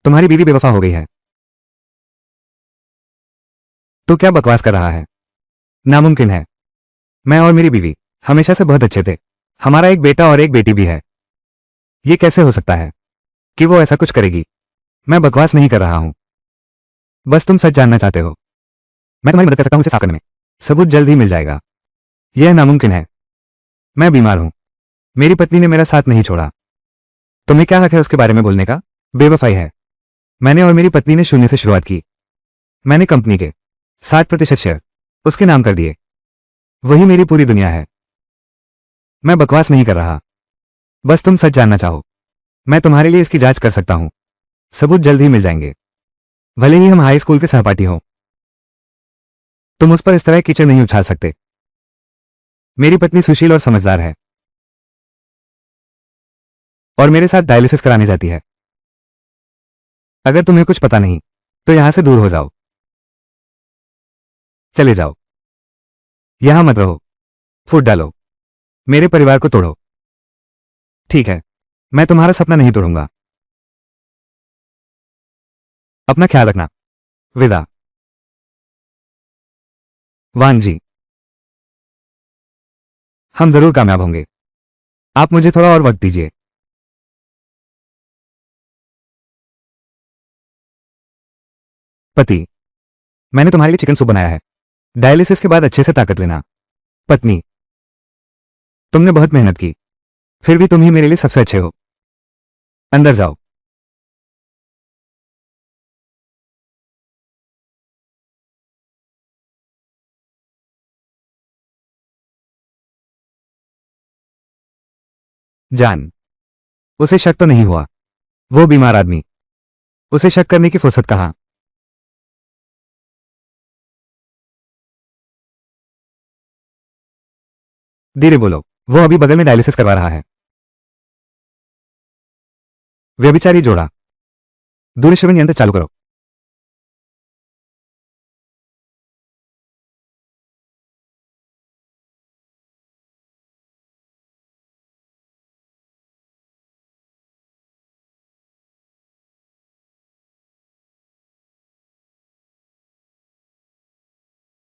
तुम्हारी बीवी बेवफा हो गई है। तो क्या बकवास कर रहा है? नामुमकिन है। मैं और मेरी बीवी हमेशा से बहुत अच्छे थे। हमारा एक बेटा और एक बेटी भी है। ये कैसे हो सकता है कि वो ऐसा कुछ करेगी? मैं बकवास नहीं कर रहा हूं। बस तुम सच जानना चाहते हो। मैं तुम्हारी मदद कर सकता हूं इसे साफ करने में। सबूत जल्द ही मिल जाएगा। यह नामुमकिन है। मैं बीमार हूं। मेरी पत्नी ने मेरा साथ नहीं छोड़ा। तुम्हें क्या हक है उसके बारे में बोलने का? बेवफाई है। मैंने और मेरी पत्नी ने शून्य से शुरुआत की। मैंने कंपनी के 60% शेयर उसके नाम कर दिए। वही मेरी पूरी दुनिया है। मैं बकवास नहीं कर रहा। बस तुम सच जानना चाहो। मैं तुम्हारे लिए इसकी जांच कर सकता हूं। सबूत जल्द ही मिल जाएंगे। भले ही हम हाई स्कूल के सहपाठी हों। तुम उस पर इस तरह कीचड़ नहीं उछाल सकते। मेरी पत्नी सुशील और समझदार है और मेरे साथ डायलिसिस कराने जाती है। अगर तुम्हें कुछ पता नहीं तो यहां से दूर हो जाओ। चले जाओ। यहां मत रहो। फूट डालो। मेरे परिवार को तोड़ो। ठीक है, मैं तुम्हारा सपना नहीं तोड़ूंगा। अपना ख्याल रखना। विदा। वान जी। हम जरूर कामयाब होंगे। आप मुझे थोड़ा और वक्त दीजिए। पति। मैंने तुम्हारे लिए चिकन सूप बनाया है। डायलिसिस के बाद अच्छे से ताकत लेना। पत्नी। तुमने बहुत मेहनत की। फिर भी तुम ही मेरे लिए सबसे अच्छे हो। अंदर जाओ। जान। उसे शक तो नहीं हुआ? वो बीमार आदमी। उसे शक करने की फुर्सत कहाँ? धीरे बोलो। वो अभी बगल में डायलिसिस करवा रहा है। व्यभिचारी जोड़ा। दूरश्रवण यंत्र चालू करो।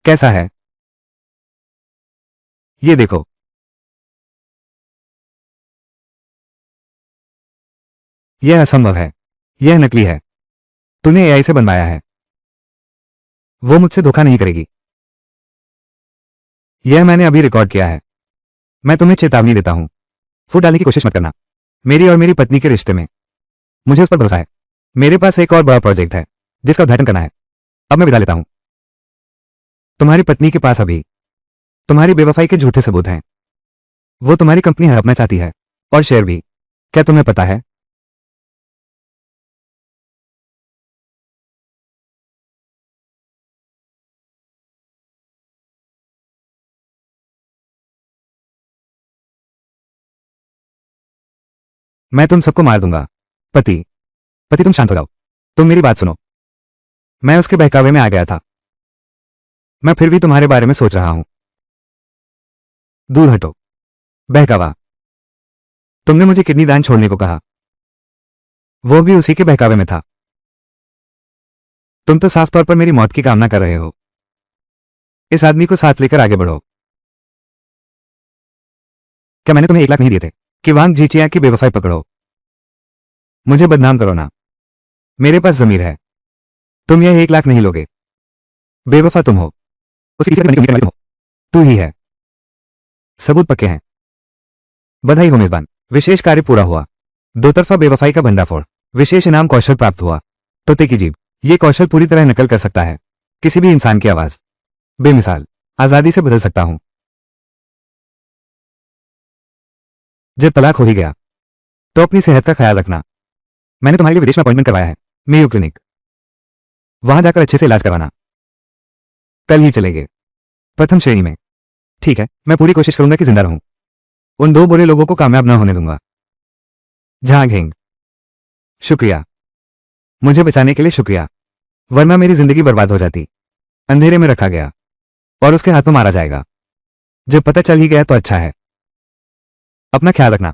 कैसा है? ये देखो। यह असंभव है। यह नकली है। तूने एआई से बनवाया है। वो मुझसे धोखा नहीं करेगी। यह मैंने अभी रिकॉर्ड किया है। मैं तुम्हें चेतावनी देता हूं। फूट डालने की कोशिश मत करना। मेरी और मेरी पत्नी के रिश्ते में मुझे उस पर भरोसा है। मेरे पास एक और बड़ा प्रोजेक्ट है जिसका उद्घाटन करना है। अब मैं विदा लेता हूं। तुम्हारी पत्नी के पास अभी तुम्हारी बेवफाई के झूठे सबूत हैं। वो तुम्हारी कंपनी हड़पना चाहती है और शेयर भी। क्या तुम्हें पता है? मैं तुम सबको मार दूंगा। पति। पति तुम शांत हो जाओ। तुम मेरी बात सुनो। मैं उसके बहकावे में आ गया था। मैं फिर भी तुम्हारे बारे में सोच रहा हूं। दूर हटो। बहकावा। तुमने मुझे किडनी दान छोड़ने को कहा। वो भी उसी के बहकावे में था। तुम तो साफ तौर पर मेरी मौत की कामना कर रहे हो। इस आदमी को साथ लेकर आगे बढ़ो। क्या मैंने तुम्हें 1 लाख नहीं दिए थे कि वांग जीचिया की बेवफाई पकड़ो? मुझे बदनाम करो ना। मेरे पास जमीर है। तुम यह 1 लाख नहीं लोगे। बेवफा तुम हो। उसकी किसी की बनने की उम्मीद करने वाली तुम हो। तू ही है। सबूत पक्के हैं। बधाई हो मेजबान। विशेष कार्य पूरा हुआ। दो तरफा बेवफाई का भंडाफोड़। विशेष इनाम कौशल प्राप्त हुआ। तोते की जीभ। ये कौशल पूरी तरह नकल कर सकता है किसी भी इंसान की आवाज। बेमिसाल। आजादी से बदल सकता हूं। जब तलाक हो ही गया तो अपनी सेहत का ख्याल रखना। मैंने तुम्हारे लिए विदेश में अपॉइंटमेंट करवाया है। Mayo clinic. वहां जाकर अच्छे से इलाज करवाना। कल ही चलेंगे। प्रथम श्रेणी में। ठीक है, मैं पूरी कोशिश करूंगा कि जिंदा रहूं। उन दो बुरे लोगों को कामयाब न होने दूंगा। झांग हेंग। शुक्रिया। मुझे बचाने के लिए शुक्रिया। वरना मेरी जिंदगी बर्बाद हो जाती। अंधेरे में रखा गया और उसके हाथों मारा जाएगा। जब पता चल ही गया तो अच्छा है। अपना ख्याल रखना।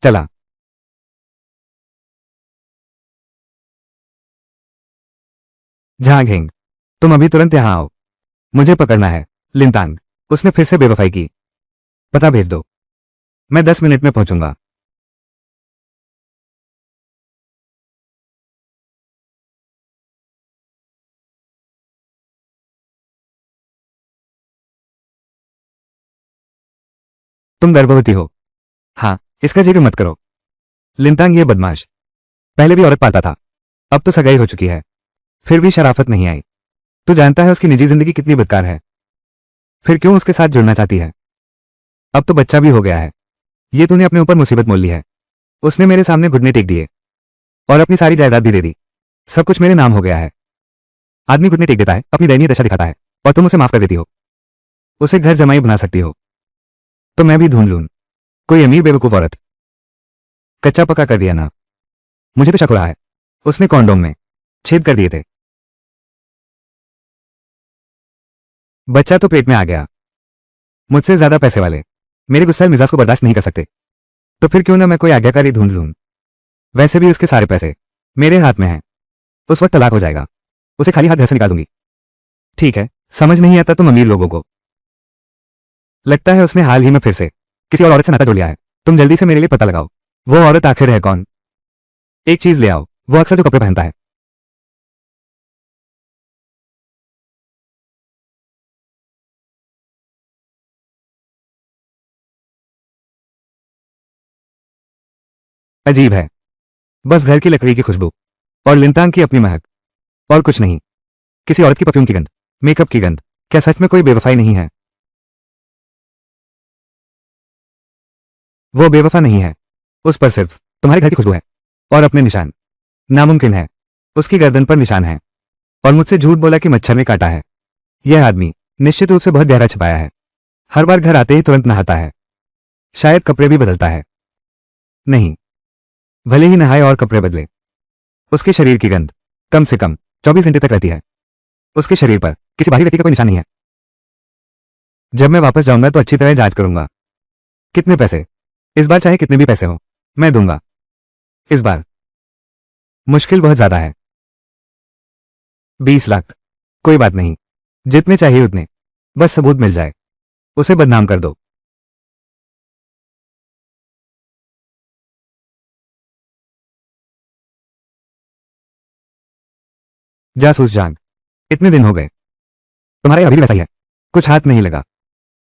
चला। झांग हिंग, तुम अभी तुरंत यहां आओ, मुझे पकड़ना है। लिनतांग, उसने फिर से बेवफाई की। पता भेज दो, मैं 10 मिनट में पहुंचूंगा। तुम गर्भवती हो? हाँ, इसका जिक्र मत करो। लिनतांग ये बदमाश पहले भी औरत पालता था, अब तो सगाई हो चुकी है, फिर भी शराफत नहीं आई। तू जानता है उसकी निजी जिंदगी कितनी बेकार है, फिर क्यों उसके साथ जुड़ना चाहती है? अब तो बच्चा भी हो गया है, ये तूने अपने ऊपर मुसीबत मोल ली है। उसने मेरे सामने घुटने टेक दिए और अपनी सारी जायदाद भी दे दी। सब कुछ मेरे नाम हो गया है। आदमी घुटने टेक देता है, अपनी दयनीय दशा दिखाता है, और तुम उसे माफ कर देती हो। उसे घर जमाई बना सकती हो, तो मैं भी ढूंढ लूं कोई अमीर बेवकूफ औरत। कच्चा पक्का कर दिया ना। मुझे तो शक हो रहा है उसने कॉन्डोम में छेद कर दिए थे। बच्चा तो पेट में आ गया। मुझसे ज्यादा पैसे वाले मेरे गुस्सैल मिजाज को बर्दाश्त नहीं कर सकते, तो फिर क्यों ना मैं कोई आज्ञाकारी ढूंढ लूं। वैसे भी उसके सारे पैसे मेरे हाथ में हैं। उस वक्त तलाक हो जाएगा, उसे खाली हाथ घर से निकाल दूंगी। ठीक है, समझ नहीं आता तुम अमीर लोगों को। लगता है उसने हाल ही में फिर से किसी और औरत से नाता जोड़ लिया है। तुम जल्दी से मेरे लिए पता लगाओ, वो औरत आखिर है कौन। एक चीज ले आओ, वो अक्सर जो कपड़े पहनता है। अजीब है, बस घर की लकड़ी की खुशबू और लिनतांग की अपनी महक, और कुछ नहीं। किसी औरत की परफ्यूम की गंध, मेकअप की गंध। क्या सच में कोई बेवफाई नहीं है? वो बेवफा नहीं है, उस पर सिर्फ तुम्हारे घर की खुशबू है और अपने निशान। नामुमकिन है, उसकी गर्दन पर निशान है और मुझसे झूठ बोला कि मच्छर ने काटा है। यह आदमी निश्चित रूप से बहुत गहरा छुपाया है। हर बार घर आते ही तुरंत नहाता है, शायद कपड़े भी बदलता है। नहीं, भले ही नहाए और कपड़े बदले, उसके शरीर की गंध कम से कम 24 घंटे तक रहती है। उसके शरीर पर किसी बाहरी व्यक्ति का कोई निशान नहीं है। जब मैं वापस जाऊंगा तो अच्छी तरह जांच करूंगा। कितने पैसे? इस बार चाहे कितने भी पैसे हो, मैं दूंगा। इस बार मुश्किल बहुत ज्यादा है। 20 लाख? कोई बात नहीं, जितने चाहिए उतने, बस सबूत मिल जाए। उसे बदनाम कर दो। जासूस जांग, इतने दिन हो गए, तुम्हारा अभी भी वैसा ही है, कुछ हाथ नहीं लगा।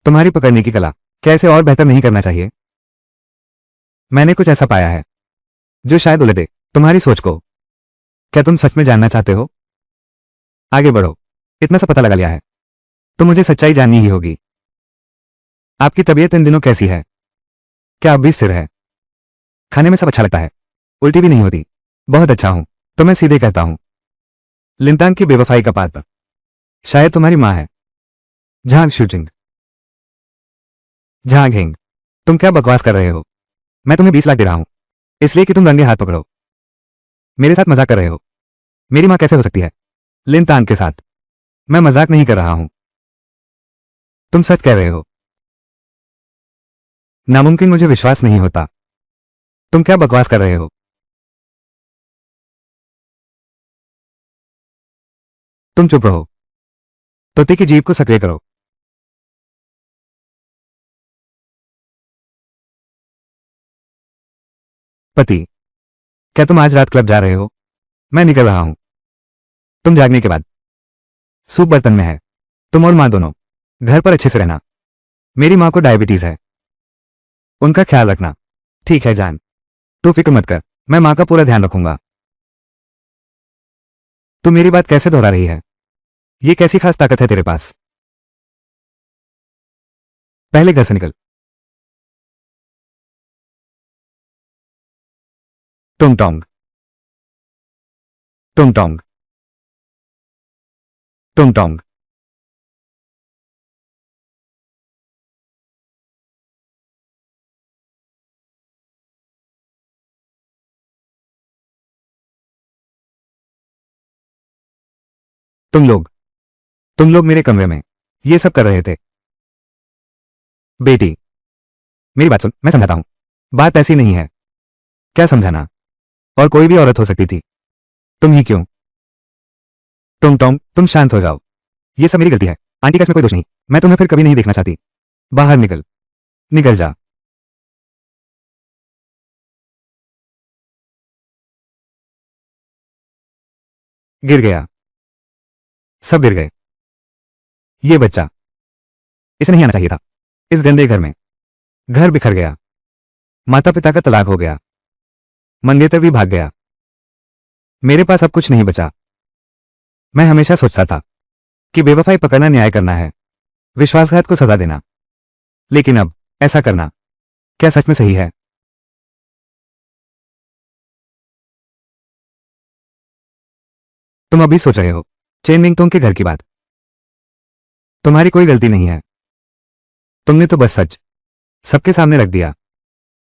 तुम्हारी पकड़ने की कला कैसे और बेहतर नहीं करना चाहिए? मैंने कुछ ऐसा पाया है जो शायद उलटे तुम्हारी सोच को। क्या तुम सच में जानना चाहते हो? आगे बढ़ो, इतना सा पता लगा लिया है तो मुझे सच्चाई जाननी ही होगी। आपकी तबीयत इन दिनों कैसी है? क्या अब भी स्थिर है? खाने में सब अच्छा लगता है? उल्टी भी नहीं होती? बहुत अच्छा हूं, तो मैं सीधे कहता हूं। लिनतांग की बेवफाई का पात्र शायद तुम्हारी मां है। झांग शूटिंग। झांग हिंग, तुम क्या बकवास कर रहे हो? मैं तुम्हें 20 लाख दे रहा हूं इसलिए कि तुम रंगे हाथ पकड़ो। मेरे साथ मजाक कर रहे हो? मेरी मां कैसे हो सकती है लिनतांग के साथ? मैं मजाक नहीं कर रहा हूं, तुम सच कह रहे हो। नामुमकिन, मुझे विश्वास नहीं होता। तुम क्या बकवास कर रहे हो? तुम चुप रहो। तोते की जीभ को सक्रिय करो। पति, क्या तुम आज रात क्लब जा रहे हो? मैं निकल रहा हूं। तुम जागने के बाद। सूप बर्तन में है। तुम और मां दोनों घर पर अच्छे से रहना। मेरी मां को डायबिटीज है, उनका ख्याल रखना। ठीक है जान, तू फिक्र मत कर, मैं मां का पूरा ध्यान रखूंगा। तू मेरी बात कैसे दोहरा रही है? ये कैसी खास ताकत है तेरे पास? पहले घर से निकल। टोंग टोंग, टोंग टोंग, टोंग टोंग। तुम लोग तुम लोग मेरे कमरे में ये सब कर रहे थे? बेटी, मेरी बात सुन, मैं समझाता हूं। बात ऐसी नहीं है। क्या समझाना? और कोई भी औरत हो सकती थी। तुम ही क्यों? तुम शांत हो जाओ। ये सब मेरी गलती है। आंटी का इसमें कोई दोष नहीं। मैं तुम्हें फिर कभी नहीं देखना चाहती। बाहर निकल। निकल जा। गिर गया। सब गिर गए। ये बच्चा, इसे नहीं आना चाहिए था इस गंदे घर में। घर बिखर गया। माता पिता का तलाक हो गया। मंगेतर भी भाग गया। मेरे पास अब कुछ नहीं बचा। मैं हमेशा सोचता था कि बेवफाई पकड़ना न्याय करना है, विश्वासघात को सजा देना। लेकिन अब ऐसा करना क्या सच में सही है? तुम अभी सोच रहे हो चेन रिंगटोन के घर की बात। तुम्हारी कोई गलती नहीं है। तुमने तो बस सच सबके सामने रख दिया,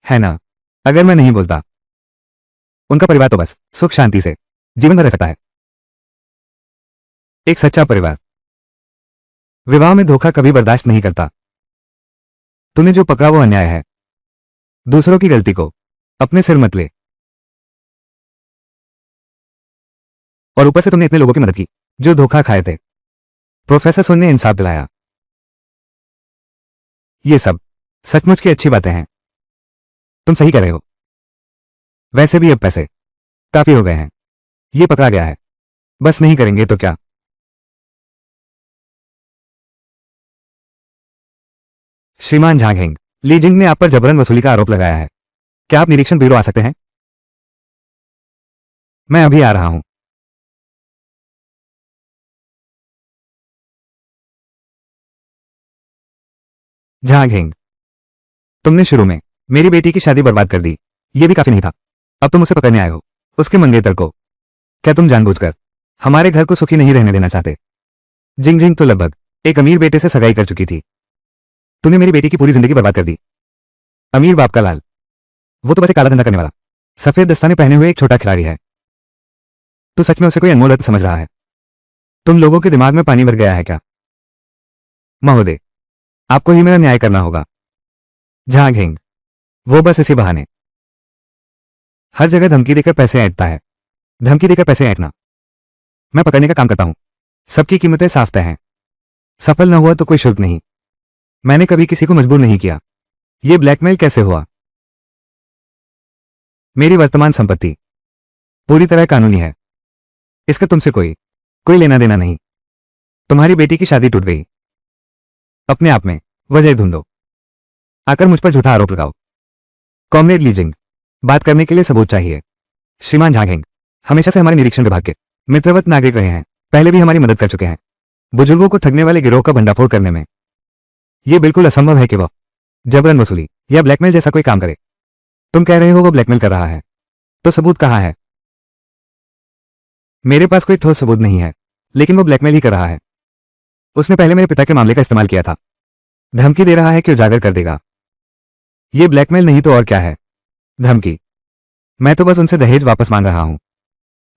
है ना? अगर मैं नहीं बोलता, उनका परिवार तो बस सुख शांति से जीवन भर रह सकता है। एक सच्चा परिवार विवाह में धोखा कभी बर्दाश्त नहीं करता। तूने जो पकड़ा वो अन्याय है। दूसरों की गलती को अपने सिर मत ले। और ऊपर से तुमने इतने लोगों की मदद की जो धोखा खाए थे। प्रोफेसर सुन ने इंसाफ दिलाया। ये सब सचमुच की अच्छी बातें हैं। तुम सही कह रहे हो। वैसे भी अब पैसे काफी हो गए हैं। ये पकड़ा गया है, बस नहीं करेंगे तो क्या? श्रीमान झांगहेंग, ली जिंग ने आप पर जबरन वसूली का आरोप लगाया है। क्या आप निरीक्षण ब्यूरो आ सकते हैं? मैं अभी आ रहा हूं। झांगहेंग, तुमने शुरू में मेरी बेटी की शादी बर्बाद कर दी। ये भी काफी नहीं था। अब तुम उसे पकड़ने आए हो, उसके मंगेतर को। क्या तुम जानबूझकर हमारे घर को सुखी नहीं रहने देना चाहते? जिंग जिंग तो लगभग एक अमीर बेटे से सगाई कर चुकी थी। तूने मेरी बेटी की पूरी जिंदगी बर्बाद कर दी। अमीर बाप का लाल, वो तो बस एक काला धंधा करने वाला सफेद दस्ताने पहने हुए एक छोटा खिलाड़ी है। तू सच में उसे कोई अनमोल रत्न समझ रहा है? तुम लोगों के दिमाग में पानी भर गया है क्या? महोदय, आपको ही मेरा न्याय करना होगा। झांगहेंग, वो बस इसी बहाने हर जगह धमकी देकर पैसे ऐंठता है। धमकी देकर पैसे ऐंठना। मैं पकड़ने का काम करता हूं। सबकी कीमतें साफ तय हैं। सफल न हुआ तो कोई शुल्क नहीं। मैंने कभी किसी को मजबूर नहीं किया। ये ब्लैकमेल कैसे हुआ? मेरी वर्तमान संपत्ति पूरी तरह कानूनी है। इसका तुमसे कोई कोई लेना देना नहीं। तुम्हारी बेटी की शादी टूट गई। अपने आप में वजह ढूंढो। आकर मुझ पर झूठा आरोप लगाओ। कॉमरेड लीजिंग, बात करने के लिए सबूत चाहिए। श्रीमान झांगहेंग हमेशा से हमारे निरीक्षण विभाग के मित्रवत नागरिक रहे हैं। पहले भी हमारी मदद कर चुके हैं बुजुर्गों को ठगने वाले गिरोह का भंडाफोड़ करने में। यह बिल्कुल असंभव है कि वह जबरन वसूली या ब्लैकमेल जैसा कोई काम करे। तुम कह रहे हो वो ब्लैकमेल कर रहा है, तो सबूत कहां है? मेरे पास कोई ठोस सबूत नहीं है, लेकिन वो ब्लैकमेल ही कर रहा है। उसने पहले मेरे पिता के मामले का इस्तेमाल किया था। धमकी दे रहा है कि उजागर कर देगा। ये ब्लैकमेल नहीं तो और क्या है? धमकी। मैं तो बस उनसे दहेज वापस मांग रहा हूं।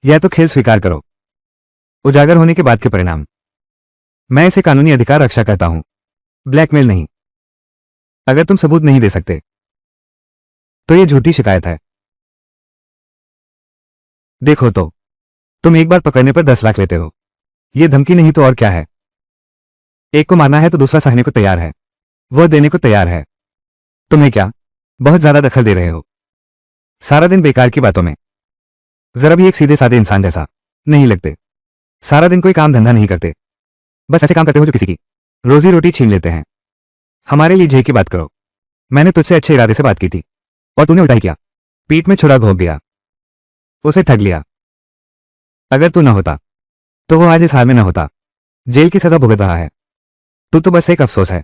या तो खेल स्वीकार करो। उजागर होने के बाद के परिणाम। मैं इसे कानूनी अधिकार रक्षा करता हूं, ब्लैकमेल नहीं। अगर तुम सबूत नहीं दे सकते तो यह झूठी शिकायत है। देखो तो, तुम एक बार पकड़ने पर 10 लाख लेते हो। यह धमकी नहीं तो और क्या है? एक को मारना है तो दूसरा सहने को तैयार है। वह देने को तैयार है। तुम्हें क्या बहुत ज्यादा दखल दे रहे हो? सारा दिन बेकार की बातों में। जरा भी एक सीधे साधे इंसान जैसा नहीं लगते। सारा दिन कोई काम धंधा नहीं करते, बस ऐसे काम करते हो जो किसी की रोजी रोटी छीन लेते हैं। हमारे लिए जय की बात करो। मैंने तुझसे अच्छे इरादे से बात की थी और तूने उल्टा ही किया। पीठ में छुरा घोंप दिया। उसे ठग लिया। अगर तू न होता तो वो आज इस हाल में न होता। जेल की सजा भुगत रहा है। तू तो बस एक अफसोस है।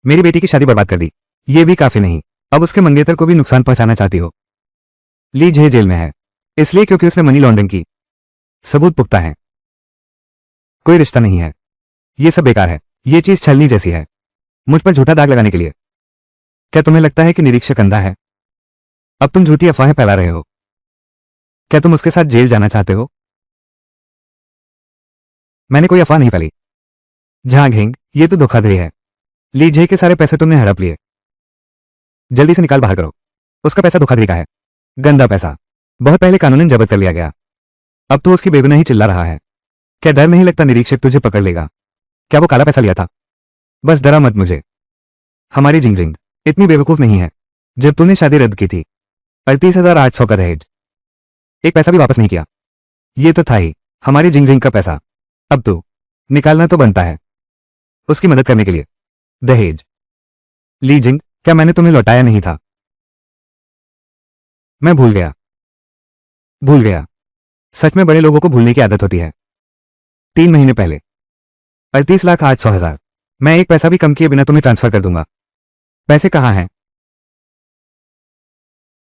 मेरी बेटी की शादी बर्बाद कर दी। ये भी काफी नहीं, अब उसके मंगेतर को भी नुकसान पहुंचाना चाहती हो। ली जे जेल में है इसलिए क्योंकि उसने मनी लॉन्ड्रिंग की। सबूत पुख्ता है। कोई रिश्ता नहीं है। ये सब बेकार है। ये चीज छलनी जैसी है, मुझ पर झूठा दाग लगाने के लिए। क्या तुम्हें लगता है कि निरीक्षक अंधा है? अब तुम झूठी अफवाहें फैला रहे हो। क्या तुम उसके साथ जेल जाना चाहते हो? मैंने कोई अफवाह नहीं फैली। झांगहेंग, ये तो धोखाधड़ी है। लीजे के सारे पैसे तुमने हड़प लिए। जल्दी से निकाल बाहर करो। उसका पैसा धोखाधड़ी का है। गंदा पैसा बहुत पहले कानूनन जब्त कर लिया गया। अब तो उसकी बेगुनाही चिल्ला रहा है। क्या डर नहीं लगता निरीक्षक तुझे पकड़ लेगा? क्या वो काला पैसा लिया था? बस डरा मत मुझे। हमारी जिंग जिंग इतनी बेवकूफ नहीं है। जब तूने शादी रद्द की थी 38,800 का दहेज, एक पैसा भी वापस नहीं किया। ये तो था ही हमारी जिंग जिंग का पैसा। अब तू निकालना तो बनता है उसकी मदद करने के लिए। दहेज ली जिंग, क्या मैंने तुम्हें लौटाया नहीं था? मैं भूल गया। भूल गया। सच में बड़े लोगों को भूलने की आदत होती है। 3 महीने पहले 38,08,000 मैं एक पैसा भी कम किए बिना तुम्हें ट्रांसफर कर दूंगा। पैसे कहाँ हैं?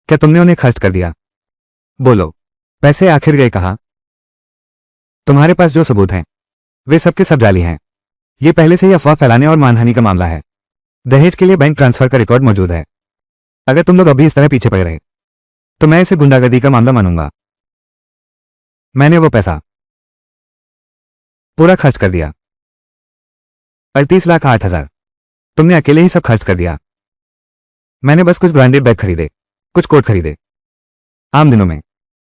क्या तुमने उन्हें खर्च कर दिया? बोलो, पैसे आखिर गए कहाँ? तुम्हारे पास जो सबूत हैं वे सबके सब जाली हैं। ये पहले से ही अफवाह फैलाने और मानहानि का मामला है। दहेज के लिए बैंक ट्रांसफर का रिकॉर्ड मौजूद है। अगर तुम लोग अभी इस तरह पीछे पड़े रहे तो मैं इसे गुंडागर्दी का मामला मानूंगा। मैंने वो पैसा पूरा खर्च कर दिया। 38,08,000 तुमने अकेले ही सब खर्च कर दिया। मैंने बस कुछ ब्रांडेड बैग खरीदे, कुछ कोट खरीदे, आम दिनों में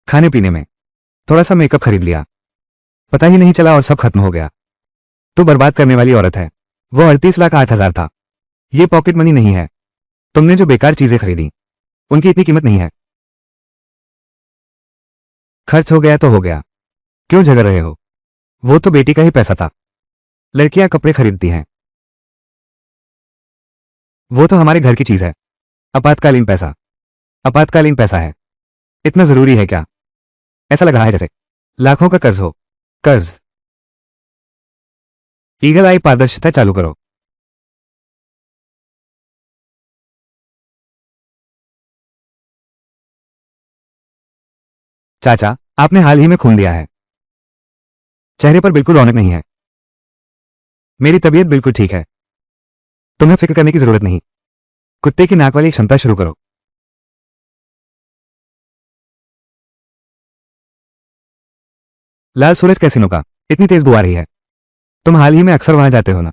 खाने पीने में थोड़ा सा मेकअप खरीद लिया। पता ही नहीं चला और सब खत्म हो गया। तू बर्बाद करने वाली औरत है। वो 38,08,000 था। ये पॉकेट मनी नहीं है। तुमने जो बेकार चीजें खरीदी उनकी इतनी कीमत नहीं है। खर्च हो गया तो हो गया, क्यों झगड़ रहे हो? वो तो बेटी का ही पैसा था। लड़कियां कपड़े खरीदती हैं, वो तो हमारे घर की चीज है। आपातकालीन पैसा, आपातकालीन पैसा है। इतना जरूरी है क्या? ऐसा लग रहा है जैसे लाखों का कर्ज हो। कर्ज। ईगल आई पारदर्शिता चालू करो। चाचा, आपने हाल ही में खून दिया है। चेहरे पर बिल्कुल रौनक नहीं है। मेरी तबीयत बिल्कुल ठीक है। तुम्हें फिक्र करने की जरूरत नहीं। कुत्ते की नाक वाली क्षमता शुरू करो। लाल सूरज कैसीनो का इतनी तेज बू आ रही है। तुम हाल ही में अक्सर वहां जाते हो ना?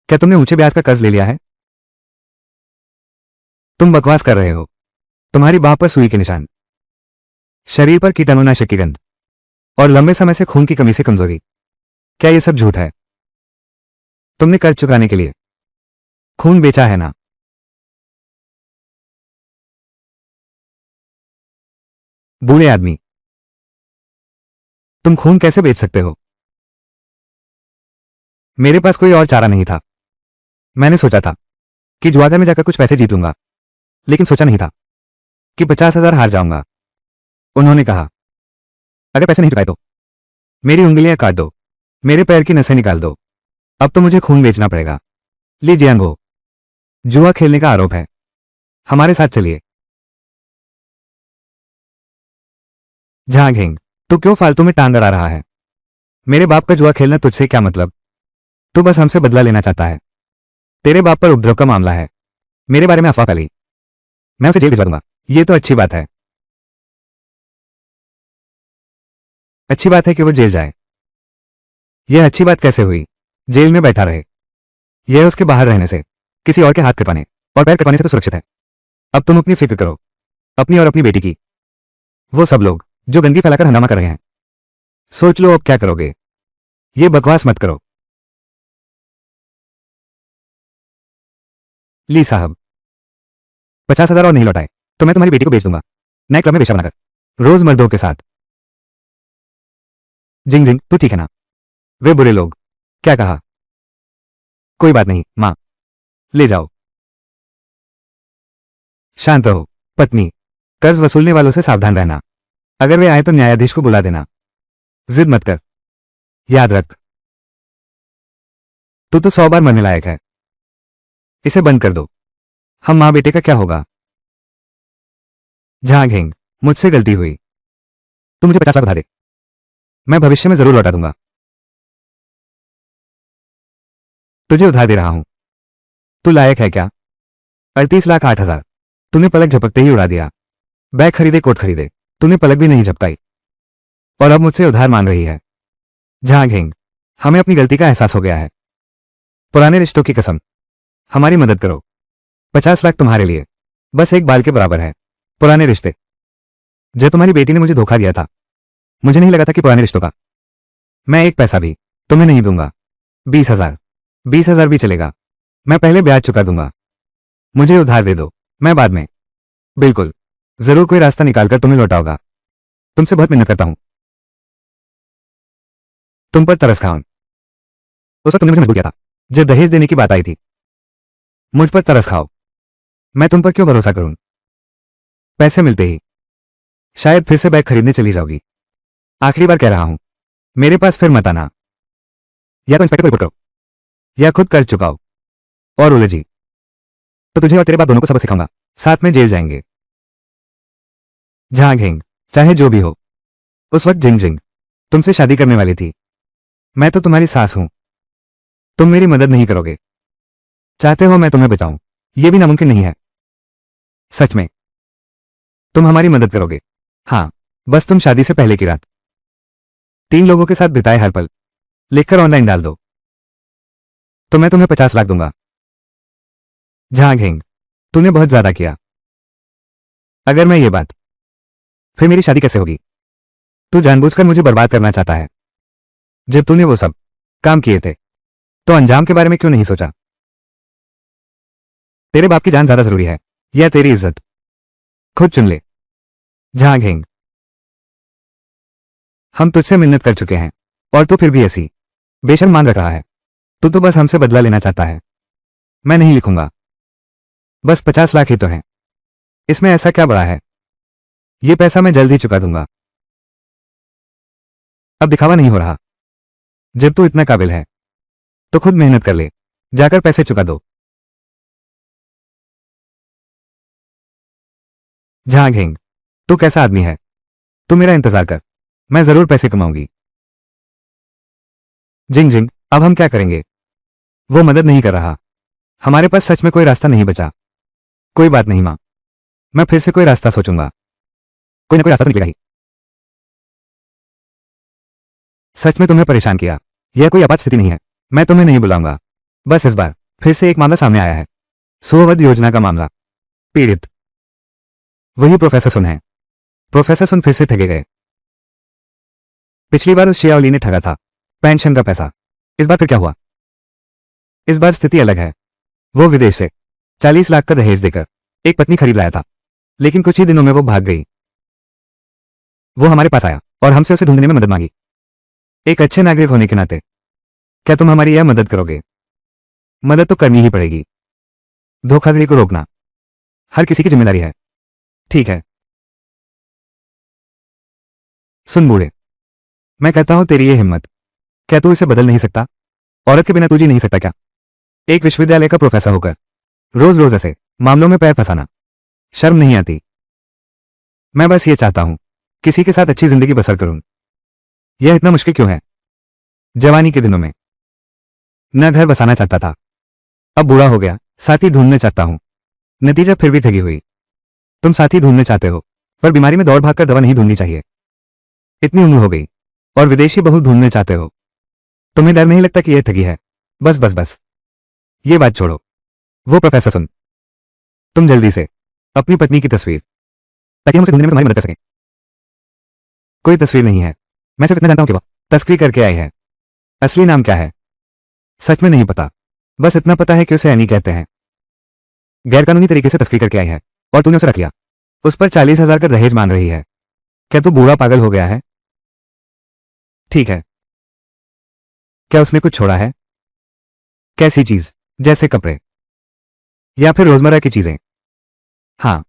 क्या तुमने ऊंचे ब्याज का कर्ज ले लिया है? तुम बकवास कर रहे हो। तुम्हारी बाह पर सुई के निशान, शरीर पर कीटाणुनाशक की गंध और लंबे समय से खून की कमी से कमजोरी। क्या ये सब झूठ है? तुमने कर्ज चुकाने के लिए खून बेचा है ना? बूढ़े आदमी, तुम खून कैसे बेच सकते हो? मेरे पास कोई और चारा नहीं था। मैंने सोचा था कि जुआगर में जाकर कुछ पैसे जीत लूंगा, लेकिन सोचा नहीं था कि 50,000 हार जाऊंगा। उन्होंने कहा, अगर पैसे नहीं चुकाए तो मेरी उंगलियां काट दो, मेरे पैर की नसें निकाल दो। अब तो मुझे खून बेचना पड़ेगा। लीजिए अंगो, जुआ खेलने का आरोप है। हमारे साथ चलिए। झांग, तू क्यों फालतू में टांग अड़ा रहा है? मेरे बाप का जुआ खेलना तुझसे क्या मतलब? तू बस हमसे बदला लेना चाहता है। तेरे बाप पर उपद्रव का मामला है। मेरे बारे में अफवाह फैली, मैं उसे जेल भिजवा दूंगा। ये तो अच्छी बात है। अच्छी बात है कि वो जेल जाए। यह अच्छी बात कैसे हुई? जेल में बैठा रहे। यह उसके बाहर रहने से, किसी और के हाथ कटवाने और पैर कटवाने से तो सुरक्षित है। अब तुम अपनी फिक्र करो, अपनी और अपनी बेटी की। वो सब लोग जो गंदगी फैलाकर हंगामा कर रहे हैं, सोच लो अब क्या करोगे। ये बकवास मत करो। ली साहब, 50,000 और नहीं लौटाए तो मैं तुम्हारी बेटी को बेच दूंगा, नए क्लब में बेचा बनाकर, रोज मर्दों के साथ। जिंग जिंग, तू ठीक है ना? वे बुरे लोग, क्या कहा? कोई बात नहीं मां, ले जाओ। शांत रहो पत्नी। कर्ज वसूलने वालों से सावधान रहना। अगर वे आए तो न्यायाधीश को बुला देना। जिद मत कर। याद रख, तू तो 100 बार मरने लायक है। इसे बंद कर दो। हम मां बेटे का क्या होगा? जहां घेंग, मुझसे गलती हुई। तू मुझे 50 लाख बता दे, मैं भविष्य में जरूर लौटा दूंगा। तुझे उधार दे रहा हूं। तू लायक है क्या? 38,08,000 तूने पलक झपकते ही उड़ा दिया। बैग खरीदे, कोट खरीदे, तूने पलक भी नहीं झपकाई और अब मुझसे उधार मांग रही है। जहां घेंग, हमें अपनी गलती का एहसास हो गया है। पुराने रिश्तों की कसम, हमारी मदद करो। 50 लाख तुम्हारे लिए बस एक बाल के बराबर है। पुराने रिश्ते जब तुम्हारी बेटी ने मुझे धोखा दिया था, मुझे नहीं लगा था कि पुराने रिश्तों का मैं एक पैसा भी तुम्हें नहीं दूंगा। 20,000, 20,000 भी चलेगा। मैं पहले ब्याज चुका दूंगा। मुझे उधार दे दो, मैं बाद में। बिल्कुल, जरूर कोई रास्ता निकालकर तुम्हें लौटाऊंगा। तुमसे बहुत मेहनत करता हूं। तुम पर तरस खाऊं। उस वक्त तुमने मुझे मजबूर किया था, जब दहेज देने की बात आई थी। मुझ पर तरस खाओ। मैं तुम पर क्यों भरोसा करूं? पैसे मिलते ही शायद फिर से बैग खरीदने चली जाओगी। आखिरी बार कह रहा हूं, मेरे पास फिर मत आना। या तो इंस्पेक्टर को रिपोर्ट करो, या खुद कर चुकाओ। और उलझी तो तुझे और तेरे बाप दोनों को सबक सिखाऊंगा। साथ में जेल जाएंगे। जहां घेंग, चाहे जो भी हो। उस वक्त जिंग जिंग तुमसे शादी करने वाली थी। मैं तो तुम्हारी सास हूं। तुम मेरी मदद नहीं करोगे। चाहते हो मैं तुम्हें बचाऊं, यह भी नामुमकिन नहीं है। सच में तुम हमारी मदद करोगे। हाँ, बस तुम शादी से पहले की रात 3 लोगों के साथ बिताए हर पल लिखकर ऑनलाइन डाल दो, तो मैं तुम्हें 50 लाख दूंगा। जहां घेंग, तूने बहुत ज्यादा किया। अगर मैं ये बात, फिर मेरी शादी कैसे होगी? तू जानबूझकर मुझे बर्बाद करना चाहता है। जब तूने वो सब काम किए थे, तो अंजाम के बारे में क्यों नहीं सोचा? तेरे बाप की जान ज्यादा जरूरी है या तेरी इज्जत? खुद चुन ले। जहां घेंग, हम तुझसे मिन्नत कर चुके हैं, और तू फिर भी ऐसी बेशर्म मान रख रहा है। तू तो बस हमसे बदला लेना चाहता है। मैं नहीं लिखूंगा। बस 50 लाख ही तो है। इसमें ऐसा क्या बड़ा है? ये पैसा मैं जल्द ही चुका दूंगा। अब दिखावा नहीं हो रहा। जब तू इतना काबिल है, तो खुद मेहनत कर ले, जाकर पैसे चुका दो। जहां घेंग, तू कैसा आदमी है? तू मेरा इंतजार कर, मैं जरूर पैसे कमाऊंगी। जिंग जिंग, अब हम क्या करेंगे? वो मदद नहीं कर रहा। हमारे पास सच में कोई रास्ता नहीं बचा। कोई बात नहीं मां, मैं फिर से कोई रास्ता सोचूंगा। कोई ना कोई रास्ता तो निकलेगा ही। सच में तुम्हें परेशान किया। यह कोई आपात स्थिति नहीं है। मैं तुम्हें नहीं बुलाऊंगा। बस इस बार फिर से एक मामला सामने आया है। सुअवध योजना का मामला। पीड़ित वही प्रोफेसर सुन है। प्रोफेसर सुन फिर से ठगे गए। पिछली बार उस शियाओली ने ठगा था, पेंशन का पैसा। इस बार फिर क्या हुआ? इस बार स्थिति अलग है। वो विदेश से 40 लाख का दहेज देकर एक पत्नी खरीद लाया था, लेकिन कुछ ही दिनों में वो भाग गई। वो हमारे पास आया और हमसे उसे ढूंढने में मदद मांगी। एक अच्छे नागरिक होने के नाते क्या तुम हमारी यह मदद करोगे? मदद तो करनी ही पड़ेगी। धोखाधड़ी को रोकना हर किसी की जिम्मेदारी है। ठीक है। सुन बूढ़े, मैं कहता हूं तेरी ये हिम्मत, क्या तू इसे बदल नहीं सकता? औरत के बिना तू जी नहीं सकता क्या? एक विश्वविद्यालय का प्रोफेसर होकर रोज रोज ऐसे मामलों में पैर फंसाना शर्म नहीं आती? मैं बस ये चाहता हूं किसी के साथ अच्छी जिंदगी बसर करूं। यह इतना मुश्किल क्यों है? जवानी के दिनों में न घर बसाना चाहता था, अब बूढ़ा हो गया, साथी ढूंढने चाहता हूं। नतीजा फिर भी ठगी हुई। तुम साथी ढूंढने चाहते हो, पर बीमारी में दौड़ भागकर दवा नहीं ढूंढनी चाहिए। इतनी उम्र हो गई और विदेशी बहू ढूंढने चाहते हो। तुम्हें डर नहीं लगता कि यह ठगी है? बस बस बस, ये बात छोड़ो। वो प्रोफेसर सुन, तुम जल्दी से अपनी पत्नी की तस्वीर, ताकि हम उसे ढूंढने में तुम्हारी मदद कर सकें। कोई तस्वीर नहीं है। मैं सिर्फ इतना जानता हूं कि वह तस्करी करके आई है। असली नाम क्या है? सच में नहीं पता। बस इतना पता है कि उसे एनी कहते हैं। गैरकानूनी तरीके से तस्करी करके आई है और तूने उसे रख लिया। उस पर 40,000 का दहेज मान रही है। क्या तू बूढ़ा पागल हो गया है? ठीक है। क्या उसने कुछ छोड़ा है? कैसी चीज? जैसे कपड़े या फिर रोजमर्रा की चीजें? हाँ।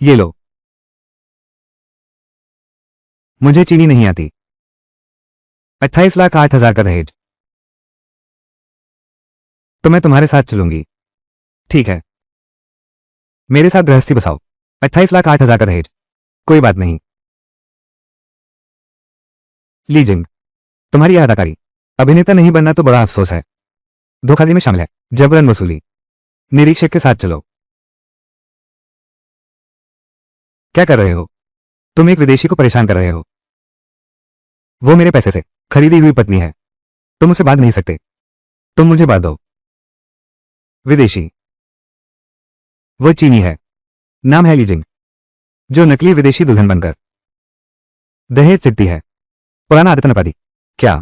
ये लो। मुझे चीनी नहीं आती। 28,08,000 का दहेज। तो मैं तुम्हारे साथ चलूंगी। ठीक है, मेरे साथ गृहस्थी बसाओ। 28,08,000 का दहेज। कोई बात नहीं। लीजिंग, तुम्हारी यह अदाकारी, अभिनेता नहीं बनना तो बड़ा अफसोस है। धोखाधड़ी में शामिल है, जबरन वसूली। निरीक्षक के साथ चलो। क्या कर रहे हो? तुम एक विदेशी को परेशान कर रहे हो। वो मेरे पैसे से खरीदी हुई पत्नी है। तुम मुझसे बांध नहीं सकते। तुम मुझे बांध दो। विदेशी। वो चीनी है। नाम है लीजिंग। जो नकली विदेशी दुल्हन बनकर दहेज चिट्ठी है। पुराना आदतन अपराधी। क्या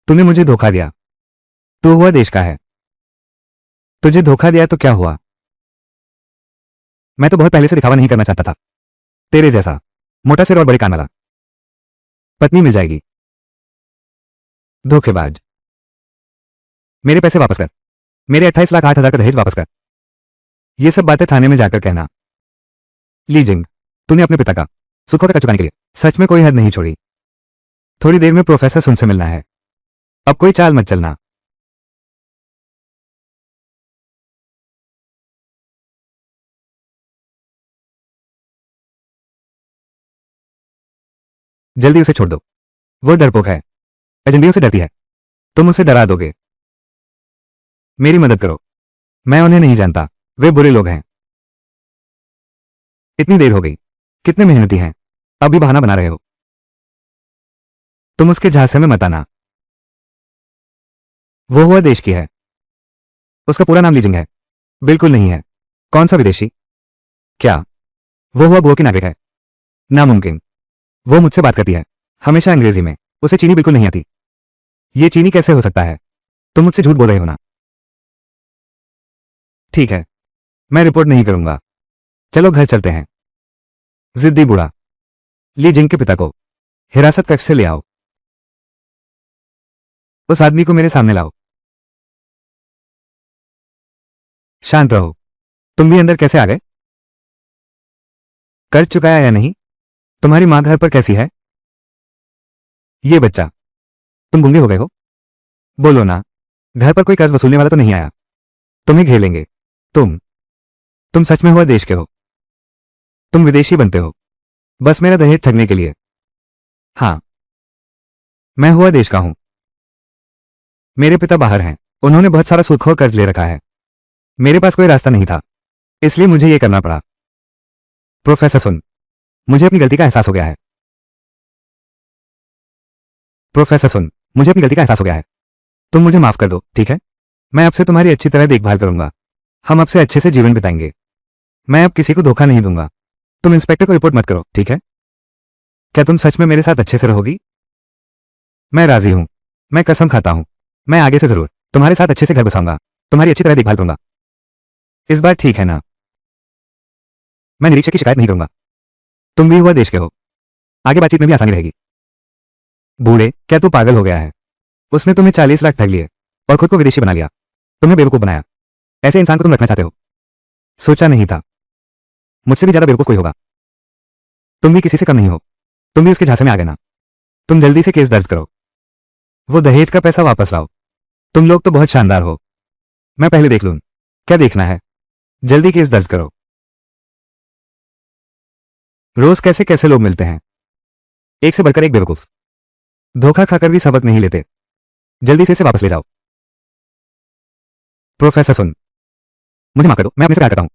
तूने मुझे धोखा दिया? तू हुआ देश का है। तुझे धोखा दिया तो क्या हुआ? मैं तो बहुत पहले से दिखावा नहीं करना चाहता था। तेरे जैसा मोटा सिर और बड़े कान वाला पत्नी मिल जाएगी। धोखेबाज। मेरे पैसे वापस कर। मेरे 28,08,000 का दहेज वापस कर। ये सब बातें थाने में जाकर कहना। लीजिंग, तूने अपने पिता का सुखों का चुकाने के लिए सच में कोई हद नहीं छोड़ी। थोड़ी देर में प्रोफेसर सुन से मिलना है। अब कोई चाल मत चलना। जल्दी उसे छोड़ दो। वो डरपोक है। एजेंडियों से डरती है। तुम उसे डरा दोगे। मेरी मदद करो। मैं उन्हें नहीं जानता। वे बुरे लोग हैं। इतनी देर हो गई। कितने मेहनती हैं। अभी बहाना बना रहे हो। तुम उसके झांसे में मत आना। वो हुआ देश की है। उसका पूरा नाम लीजिंग है। बिल्कुल नहीं है। कौन सा विदेशी? क्या वो हुआ गोवा की नागरिक है? नामुमकिन। वो मुझसे बात करती है हमेशा अंग्रेजी में। उसे चीनी बिल्कुल नहीं आती। ये चीनी कैसे हो सकता है? तुम मुझसे झूठ बोल रहे हो ना? ठीक है, मैं रिपोर्ट नहीं करूंगा। चलो घर चलते हैं। जिद्दी बूढ़ा। ली जिंग के पिता को हिरासत कक्ष से ले आओ। उस आदमी को मेरे सामने लाओ। शांत रहो। तुम भी अंदर कैसे आ गए? कर्ज चुकाया या नहीं? तुम्हारी मां घर पर कैसी है? ये बच्चा। तुम गूंगे हो गए हो? बोलो ना। घर पर कोई कर्ज वसूलने वाला तो नहीं आया? तुम्हें घेर लेंगे। तुम सच में हुआ देश के हो? तुम विदेशी बनते हो बस मेरा दहेज ठगने के लिए? हाँ, मैं हुआ देश का हूं। मेरे पिता बाहर हैं। उन्होंने बहुत सारा सूदखोर कर्ज ले रखा है। मेरे पास कोई रास्ता नहीं था, इसलिए मुझे यह करना पड़ा। प्रोफेसर सुन, मुझे अपनी गलती का एहसास हो गया है। प्रोफेसर सुन, मुझे अपनी गलती का एहसास हो गया है। तुम मुझे माफ कर दो, ठीक है? मैं आपसे तुम्हारी अच्छी तरह देखभाल करूंगा। हम आपसे अच्छे से जीवन बिताएंगे। मैं अब किसी को धोखा नहीं दूंगा। तुम इंस्पेक्टर को रिपोर्ट मत करो, ठीक है? क्या तुम सच में मेरे साथ अच्छे से रहोगी? मैं राजी हूं। मैं कसम खाता हूं। मैं आगे से जरूर तुम्हारे साथ अच्छे से घर बसाऊंगा। तुम्हारी अच्छी तरह देखभाल करूंगा। इस बार ठीक है ना? मैं निरीक्षक की शिकायत नहीं करूंगा। तुम भी हुआ देश के हो। आगे बातचीत में भी आसानी रहेगी। बूढ़े, क्या तू पागल हो गया है? उसने तुम्हें 40 लाख ठग लिए और खुद को विदेशी बना लिया। तुम्हें बेवकूफ बनाया। ऐसे इंसान को तुम रखना चाहते हो? सोचा नहीं था मुझसे भी ज्यादा बेवकूफ कोई होगा। तुम भी किसी से कम नहीं हो। तुम भी उसके झांसे में आ गए ना? तुम जल्दी से केस दर्ज करो। वो दहेज का पैसा वापस लाओ। तुम लोग तो बहुत शानदार हो। मैं पहले देख लूं। क्या देखना है? जल्दी केस दर्ज करो। रोज कैसे कैसे लोग मिलते हैं, एक से बढ़कर एक बेवकूफ। धोखा खाकर भी सबक नहीं लेते। जल्दी से इसे वापस ले जाओ। प्रोफेसर सुन, मुझे माफ कर दो, मैं अपने से प्यार करता हूं।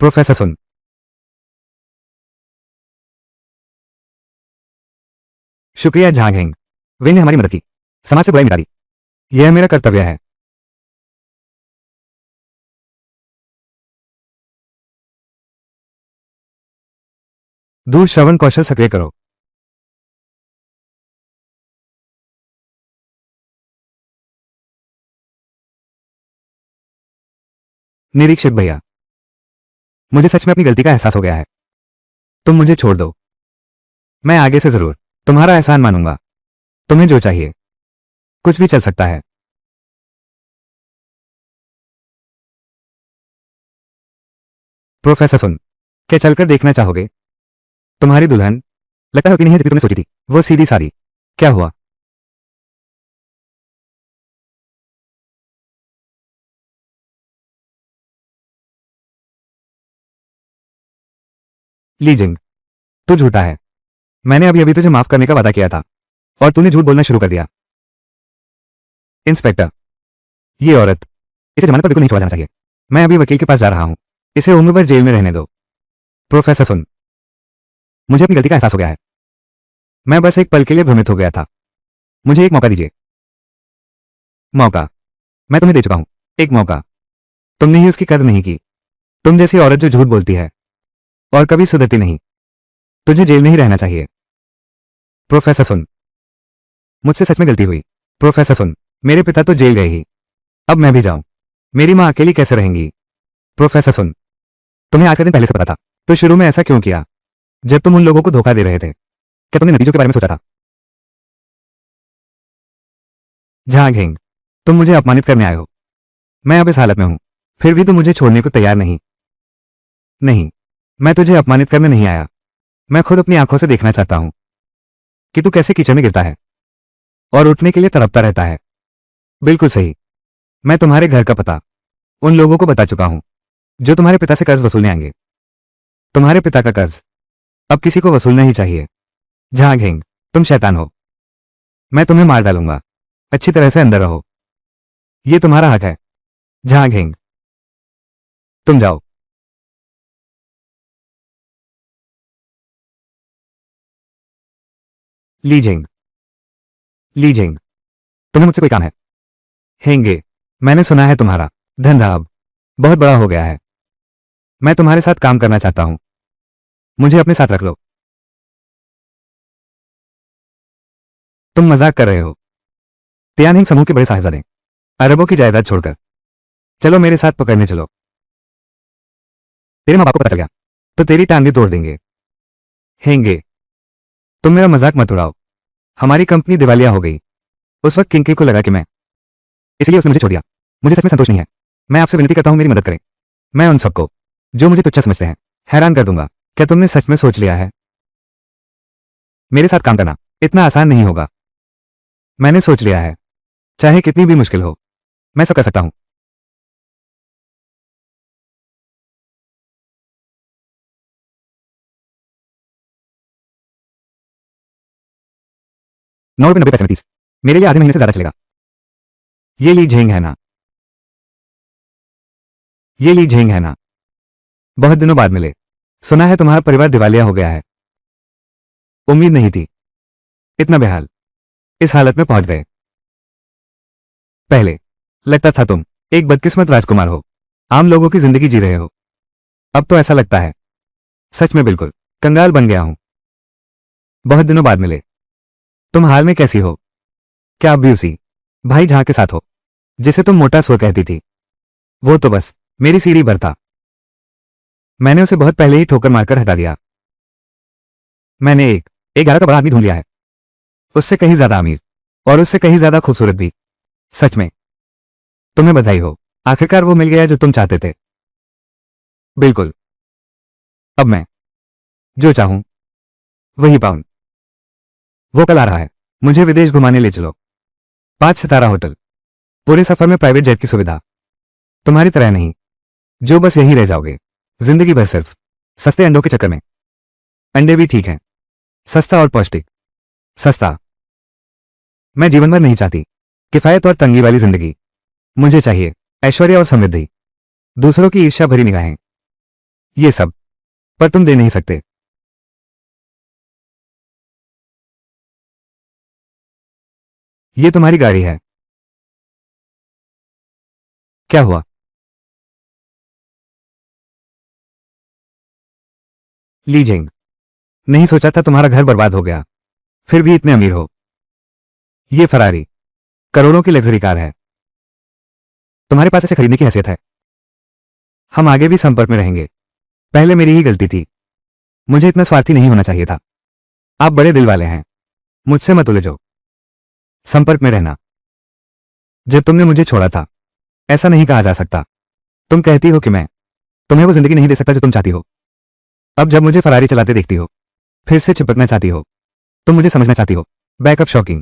प्रोफेसर सुन। शुक्रिया झांग हेंग। वे ने हमारी मदद की, समाज से बुराई मिटा दी। यह मेरा कर्तव्य है। दूर श्रवण कौशल सक्रिय करो। निरीक्षक भैया, मुझे सच में अपनी गलती का एहसास हो गया है। तुम मुझे छोड़ दो। मैं आगे से जरूर तुम्हारा एहसान मानूंगा। तुम्हें जो चाहिए, कुछ भी चल सकता है। प्रोफेसर सुन, क्या चलकर देखना चाहोगे? तुम्हारी दुल्हन लगता है उतनी नहीं है जितनी तुमने सोची थी। वो सीधी सादी। क्या हुआ? लीजिंग, तू झूठा है। मैंने अभी अभी तुझे माफ करने का वादा किया था और तूने झूठ बोलना शुरू कर दिया। इंस्पेक्टर, ये औरत, इसे जमानत पर बिल्कुल नहीं छोड़ा जाना चाहिए। मैं अभी वकील के पास जा रहा हूं। इसे उम्र भर जेल में रहने दो। प्रोफेसर सुन, मुझे अपनी गलती का एहसास हो गया है। मैं बस एक पल के लिए भ्रमित हो गया था। मुझे एक मौका दीजिए। मौका? मैं तुम्हें दे चुका हूं एक मौका। तुमने ही उसकी कदर नहीं की। तुम जैसी औरत जो झूठ बोलती है और कभी सुधरती नहीं, तुझे जेल में ही रहना चाहिए। प्रोफेसर सुन, मुझसे सच में गलती हुई। प्रोफेसर सुन, मेरे पिता तो जेल गए ही, अब मैं भी जाऊं, मेरी मां अकेली कैसे रहेंगी? प्रोफेसर सुन, तुम्हें आज का दिन पहले से पता था, तो शुरू में ऐसा क्यों किया जब तुम उन लोगों को धोखा दे रहे थे? क्या तुमने नतीजों के बारे में सोचा था? झांग, तुम मुझे अपमानित करने आए हो। मैं अब इस हालत में हूं, फिर भी तुम मुझे छोड़ने को तैयार नहीं। नहीं, मैं तुझे अपमानित करने नहीं आया। मैं खुद अपनी आंखों से देखना चाहता हूं कि तू कैसे कीचड़ में गिरता है और उठने के लिए तड़पता रहता है। बिल्कुल सही। मैं तुम्हारे घर का पता उन लोगों को बता चुका हूं जो तुम्हारे पिता से कर्ज वसूलने आएंगे। तुम्हारे पिता का कर्ज अब किसी को वसूलना ही चाहिए। झांग, तुम शैतान हो। मैं तुम्हें मार डालूंगा। अच्छी तरह से अंदर रहो, ये तुम्हारा हक है। झांग, तुम जाओ। लीजिंग, लीजिंग, तुम्हें मुझसे कोई काम है? हेंगे, मैंने सुना है तुम्हारा धंधा अब बहुत बड़ा हो गया है। मैं तुम्हारे साथ काम करना चाहता हूं, मुझे अपने साथ रख लो। तुम मजाक कर रहे हो? तियानहिंग समूह के बड़े साहिबजादे अरबों की जायदाद छोड़कर चलो मेरे साथ पकड़ने चलो। तेरे माँ बाप को पता चल गया तो तेरी टांगें तोड़ देंगे। हेंगे, तुम मेरा मजाक मत उड़ाओ। हमारी कंपनी दिवालिया हो गई उस वक्त किंग को लगा कि मैं, इसलिए उसने मुझे छोड़ दिया। मुझे सच में संतोष नहीं है। मैं आपसे विनती करता हूं मेरी मदद करें। मैं उन सबको जो मुझे तुच्छ समझते हैं हैरान कर दूंगा। क्या तुमने सच में सोच लिया है मेरे साथ काम करना इतना आसान नहीं होगा? मैंने सोच लिया है, चाहे कितनी भी मुश्किल हो, मैं सब कर सकता हूं। 9 रुपये 90 पैसे में 30। मेरे लिए आधे महीने से ज्यादा चलेगा। ये ली झेंग है ना? ये ली झेंग है ना? बहुत दिनों बाद मिले। सुना है तुम्हारा परिवार दिवालिया हो गया है। उम्मीद नहीं थी इतना बेहाल इस हालत में पहुंच गए। पहले लगता था तुम एक बदकिस्मत राजकुमार हो, आम लोगों की जिंदगी जी रहे हो। अब तो ऐसा लगता है सच में बिल्कुल कंगाल बन गया हूं। बहुत दिनों बाद मिले। तुम हाल में कैसी हो? क्या अब भी उसी भाई जहां के साथ हो जिसे तुम मोटा सो कहती थी? वो तो बस मेरी सीढ़ी भर था। मैंने उसे बहुत पहले ही ठोकर मारकर हटा दिया। मैंने एक 11 का बड़ा आदमी ढूंढ लिया है, उससे कहीं ज्यादा अमीर और उससे कहीं ज्यादा खूबसूरत भी। सच में तुम्हें बधाई हो, आखिरकार वो मिल गया जो तुम चाहते थे। बिल्कुल, अब मैं जो चाहूं वही पाऊं। वो कल आ रहा है, मुझे विदेश घुमाने ले चलो। 5 सितारा होटल, पूरे सफर में प्राइवेट जेट की सुविधा। तुम्हारी तरह नहीं जो बस यहीं रह जाओगे जिंदगी भर सिर्फ सस्ते अंडों के चक्कर में। अंडे भी ठीक हैं, सस्ता और पौष्टिक। सस्ता मैं जीवन भर नहीं चाहती किफायत और तंगी वाली जिंदगी। मुझे चाहिए ऐश्वर्य और समृद्धि, दूसरों की ईर्ष्या भरी निगाहें, ये सब पर तुम दे नहीं सकते। ये तुम्हारी गाड़ी है। क्या हुआ? लीजिंग, नहीं सोचा था तुम्हारा घर बर्बाद हो गया, फिर भी इतने अमीर हो। ये फरारी करोड़ों की लग्जरी कार है, तुम्हारे पास इसे खरीदने की हैसियत है। हम आगे भी संपर्क में रहेंगे। पहले मेरी ही गलती थी, मुझे इतना स्वार्थी नहीं होना चाहिए था। आप बड़े दिल वाले हैं, मुझसे मत उलझो। संपर्क में रहना। जब तुमने मुझे छोड़ा था ऐसा नहीं कहा जा सकता। तुम कहती हो कि मैं तुम्हें वो जिंदगी नहीं दे सकता जो तुम चाहती हो। अब जब मुझे फरारी चलाते देखती हो, फिर से चिपकना चाहती हो, तुम मुझे समझना चाहती हो। Backup shocking.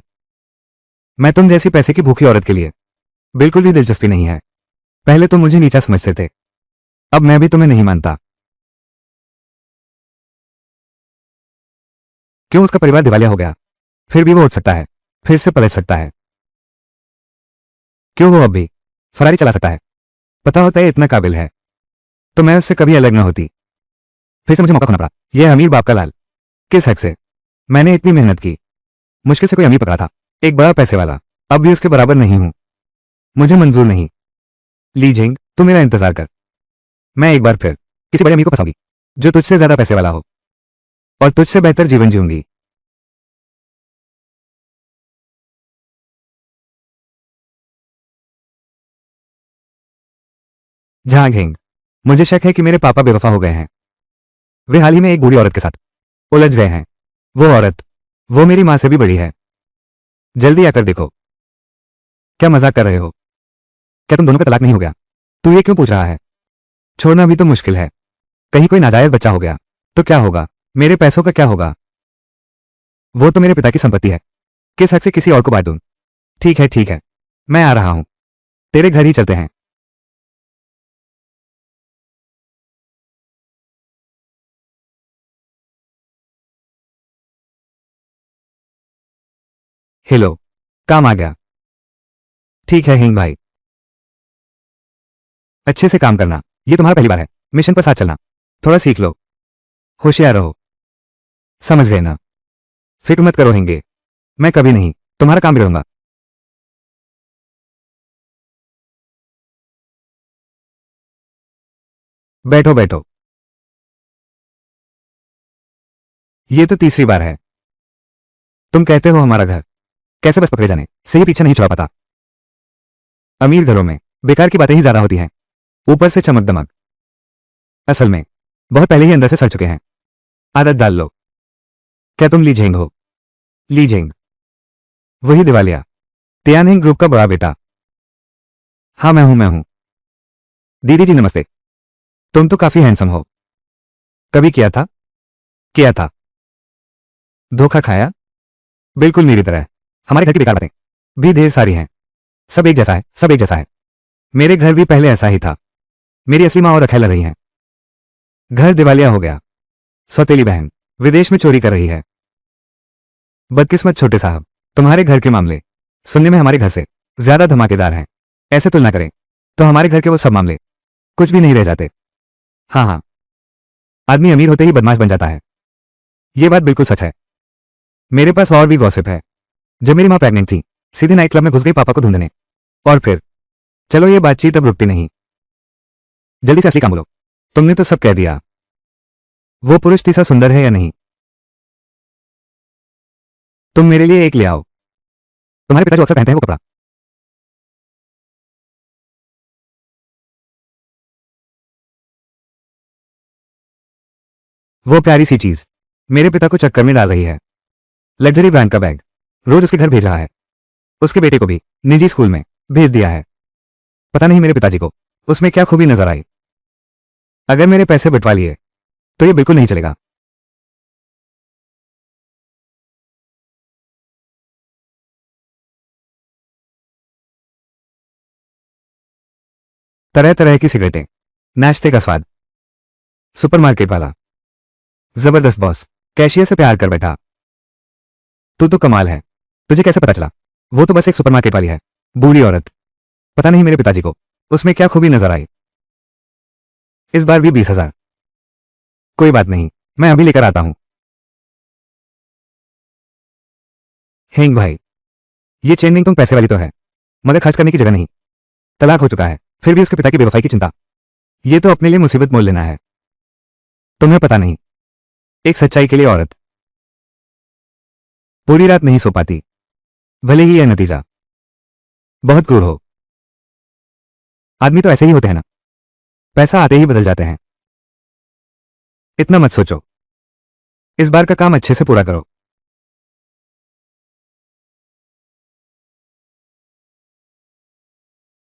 मैं तुम जैसी पैसे की भूखी औरत के लिए बिल्कुल भी दिलचस्पी नहीं है। पहले तुम मुझे नीचा समझते थे, अब मैं भी तुम्हें नहीं मानता। क्यों? उसका परिवार दिवालिया हो गया, फिर भी वो उठ सकता है, फिर से पलट सकता है। क्यों? वो अब भी फरारी चला सकता है। पता होता है इतना काबिल है तो मैं उससे कभी अलग न होती। फिर से मुझे मौका खोना पड़ा। यह अमीर बाप का लाल, किस हक से? मैंने इतनी मेहनत की, मुश्किल से कोई अमीर पकड़ा था, एक बड़ा पैसे वाला, अब भी उसके बराबर नहीं हूं। मुझे मंजूर नहीं। ली जिंग, तू मेरा इंतजार कर। मैं एक बार फिर किसी बड़े अमीर को फंसाऊंगी जो तुझसे ज्यादा पैसे वाला हो, और तुझसे बेहतर जीवन जीऊंगी। झांग हिंग, मुझे शक है कि मेरे पापा बेवफा हो गए हैं। वे हाल ही में एक बूढ़ी औरत के साथ उलझ गए हैं। वो औरत, वो मेरी मां से भी बड़ी है। जल्दी आकर देखो। क्या मजाक कर रहे हो? क्या तुम दोनों का तलाक नहीं हो गया? तू ये क्यों पूछ रहा है? छोड़ना भी तो मुश्किल है। कहीं कोई नाजायज बच्चा हो गया तो क्या होगा? मेरे पैसों का क्या होगा? वो तो मेरे पिता की संपत्ति है। किस हक से किसी और को बांट दूं? ठीक है ठीक है, मैं आ रहा हूं। तेरे घर ही चलते हैं। हेलो, काम आ गया। ठीक है हिंग भाई, अच्छे से काम करना। ये तुम्हारा पहली बार है, मिशन पर साथ चलना। थोड़ा सीख लो। होशियार रहो। समझ गए ना? फिक्र मत करो हिंगे, मैं कभी नहीं तुम्हारा काम बिगड़ूंगा। बैठो बैठो। ये तो तीसरी बार है। तुम कहते हो हमारा घर, कैसे बस पकड़े जाने से ही पीछा नहीं छुड़ा पाता। अमीर घरों में बेकार की बातें ही ज्यादा होती हैं, ऊपर से चमक दमक। असल में बहुत पहले ही अंदर से सड़ चुके हैं। आदत डाल लो। क्या तुम लीजेंग हो? लीजेंग, वही दिवालिया तियानहिंग ग्रुप का बड़ा बेटा। हाँ मैं हूं। दीदी जी नमस्ते। तुम तो काफी हैंडसम हो। कभी किया था? किया था। धोखा खाया? बिल्कुल मेरी तरह। हमारे घर की बेकार बातें भी ढेर सारी हैं। सब एक जैसा है, सब एक जैसा है। मेरे घर भी पहले ऐसा ही था। मेरी असली माँ और अखेला रही हैं। घर दिवालिया हो गया। सौतेली बहन विदेश में चोरी कर रही है। बदकिस्मत छोटे साहब, तुम्हारे घर के मामले सुनने में हमारे घर से ज्यादा धमाकेदार हैं। ऐसे तुलना करें तो हमारे घर के वो सब मामले कुछ भी नहीं रह जाते। हाँ हाँ, आदमी अमीर होते ही बदमाश बन जाता है। ये बात बिल्कुल सच है। मेरे पास और भी गॉसिप है। जब मेरी माँ प्रेग्नेंट थी, सीधे नाइट क्लब में घुस गई पापा को ढूंढने। और फिर चलो ये बातचीत अब रुकती नहीं। जल्दी से असली काम बोलो। तुमने तो सब कह दिया। वो पुरुष तीसरा सुंदर है या नहीं? तुम मेरे लिए एक ले आओ। तुम्हारे पिता जो अक्सर पहनते हैं वो कपड़ा। वो प्यारी सी चीज मेरे पिता को चक्कर में डाल रही है। लग्जरी ब्रांड का बैग रोज उसके घर भेज रहा है। उसके बेटे को भी निजी स्कूल में भेज दिया है। पता नहीं मेरे पिताजी को उसमें क्या खूबी नजर आई। अगर मेरे पैसे बंटवा लिए तो ये बिल्कुल नहीं चलेगा। तरह तरह की सिगरेटें, नाश्ते का स्वाद, सुपरमार्केट वाला जबरदस्त बॉस कैशियर से प्यार कर बैठा। तू तो कमाल है। तुझे कैसे पता चला? वो तो बस एक सुपरमार्केट वाली है, बूढ़ी औरत। पता नहीं मेरे पिताजी को उसमें क्या खूबी नजर आई। इस बार भी 20,000। कोई बात नहीं, मैं अभी लेकर आता हूं। हेंग भाई, ये चेन रिंग तुम पैसे वाली तो है, मगर खर्च करने की जगह नहीं। तलाक हो चुका है, फिर भी उसके पिता की बेवफाई की चिंता। ये तो अपने लिए मुसीबत मोल लेना है। तुम्हें पता नहीं, एक सच्चाई के लिए औरत पूरी रात नहीं सो पाती, भले ही यह नतीजा बहुत क्रूर हो। आदमी तो ऐसे ही होते हैं ना, पैसा आते ही बदल जाते हैं। इतना मत सोचो। इस बार का काम अच्छे से पूरा करो।